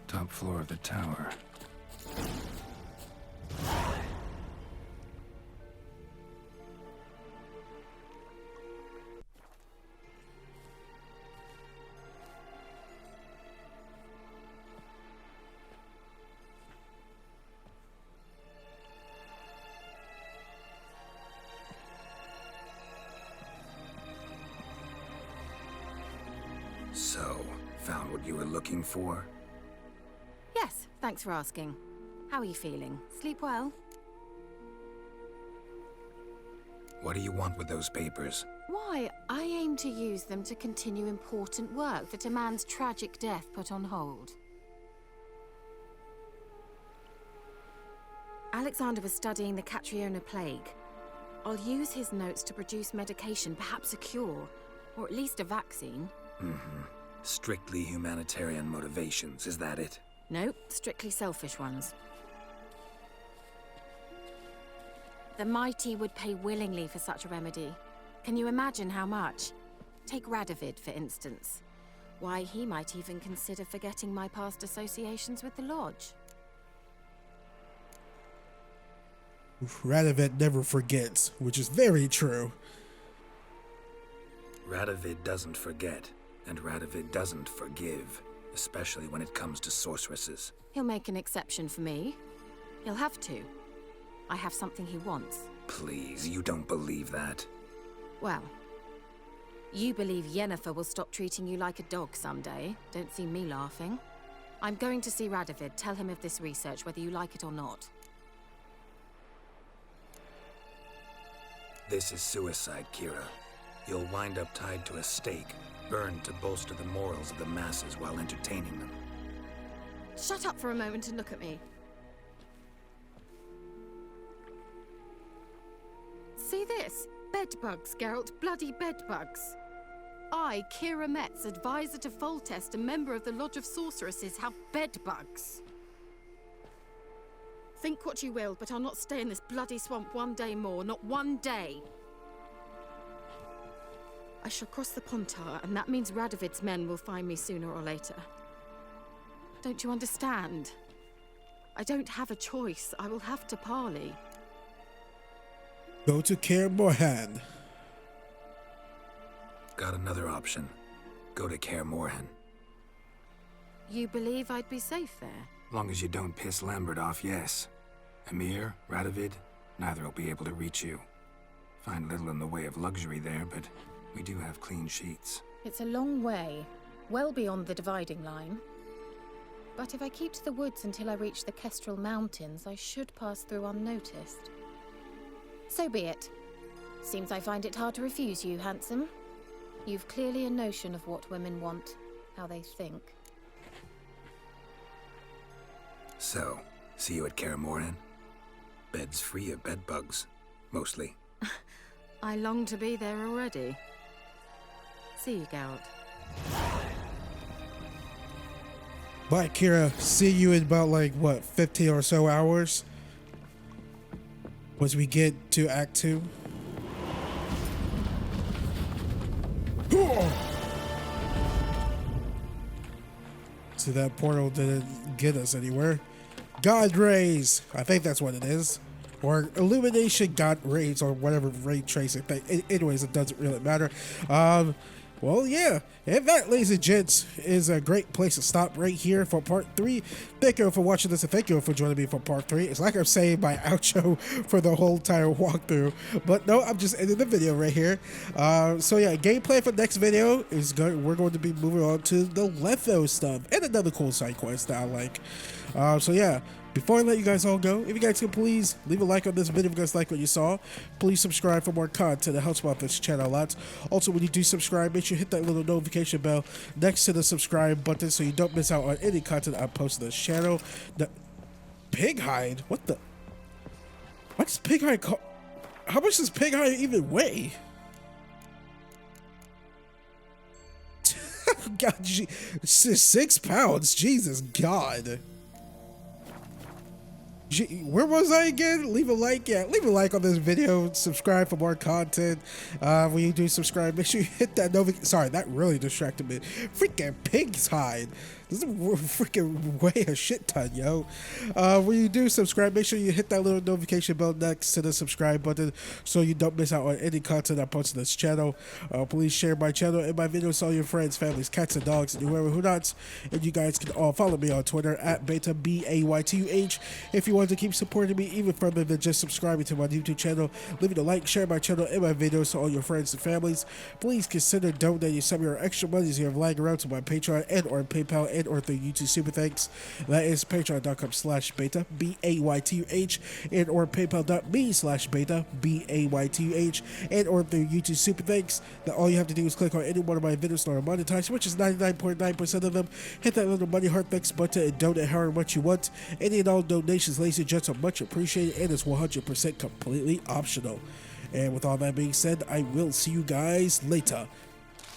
Top floor of the tower. So, found what you were looking for? Yes, thanks for asking. How are you feeling? Sleep well? What do you want with those papers? Why, I aim to use them to continue important work that a man's tragic death put on hold. Alexander was studying the Catriona plague. I'll use his notes to produce medication, perhaps a cure. Or at least a vaccine. Strictly humanitarian motivations, is that it? Nope, strictly selfish ones. The mighty would pay willingly for such a remedy. Can you imagine how much? Take Radovid, for instance. Why, he might even consider forgetting my past associations with the Lodge. Radovid never forgets, which is very true. Radovid doesn't forget, and Radovid doesn't forgive, especially when it comes to sorceresses. He'll make an exception for me. He'll have to. I have something he wants. Please, you don't believe that. Well, you believe Yennefer will stop treating you like a dog someday. Don't see me laughing. I'm going to see Radovid, tell him of this research, whether you like it or not. This is suicide, Keira. You'll wind up tied to a stake, burned to bolster the morals of the masses while entertaining them. Shut up for a moment and look at me. See this? Bedbugs, Geralt. Bloody bedbugs. I, Keira Metz, advisor to Foltest and member of the Lodge of Sorceresses, have bedbugs. Think what you will, but I'll not stay in this bloody swamp one day more. Not one day. I shall cross the Pontar, and that means Radovid's men will find me sooner or later. Don't you understand? I don't have a choice. I will have to parley. Go to Kaer Morhen. Got another option. Go to Kaer Morhen. You believe I'd be safe there? Long as you don't piss Lambert off, yes. Emir, Radovid, neither will be able to reach you. Find little in the way of luxury there, but we do have clean sheets. It's a long way, well beyond the dividing line. But if I keep to the woods until I reach the Kestrel Mountains, I should pass through unnoticed. So be it. Seems I find it hard to refuse you, handsome. You've clearly a notion of what women want, how they think. So, see you at Kaer Morhen? Beds free of bedbugs, mostly. I long to be there already. See you, Geralt. Bye, Keira. See you in about, 15 or so hours? Once we get to Act 2. So that portal didn't get us anywhere. God rays. I think that's what it is. Or illumination god rays, or whatever ray tracing thing. Anyways, it doesn't really matter. Well, yeah. And that, ladies and gents, is a great place to stop right here for part 3. Thank you for watching this, and thank you for joining me for part 3. It's like I'm saying my outro for the whole entire walkthrough. But no, I'm just ending the video right here. So yeah, gameplay for next video is we're going to be moving on to the Letho stuff and another cool side quest that I like. So yeah. Before I let you guys all go, if you guys can please leave a like on this video if you guys like what you saw. Please subscribe for more content that helps out this channel a lot. Also, when you do subscribe, make sure you hit that little notification bell next to the subscribe button so you don't miss out on any content I post on this channel. The pig hide? What the? What's pig hide called? How much does pig hide even weigh? God, 6 pounds. Jesus God. Where was I again? Leave a like. Yeah, leave a like on this video. Subscribe for more content. When you do subscribe, make sure you hit that notification. Sorry, that really distracted me. Freaking pig's hide. This is freaking weigh a shit ton, yo. When you do subscribe, make sure you hit that little notification bell next to the subscribe button so you don't miss out on any content I post on this channel. Please share my channel and my videos to all your friends, families, cats, and dogs, and whoever who nots. And you guys can all follow me on Twitter at Baytuh, Baytuh. If you want to keep supporting me even further than just subscribing to my YouTube channel, leave a like, share my channel and my videos to all your friends and families. Please consider donating some of your extra monies you have lying around to my Patreon and or PayPal and or through YouTube Super Thanks. That is patreon.com/Baytuh, Baytuh, and or paypal.me/Baytuh, Baytuh, and or through YouTube Super Thanks. That all you have to do is click on any one of my videos that are monetized, which is 99.9% of them. Hit that little money heart thanks button and donate however much you want. Any and all donations, ladies and gents, are much appreciated and it's 100% completely optional. And with all that being said, I will see you guys later.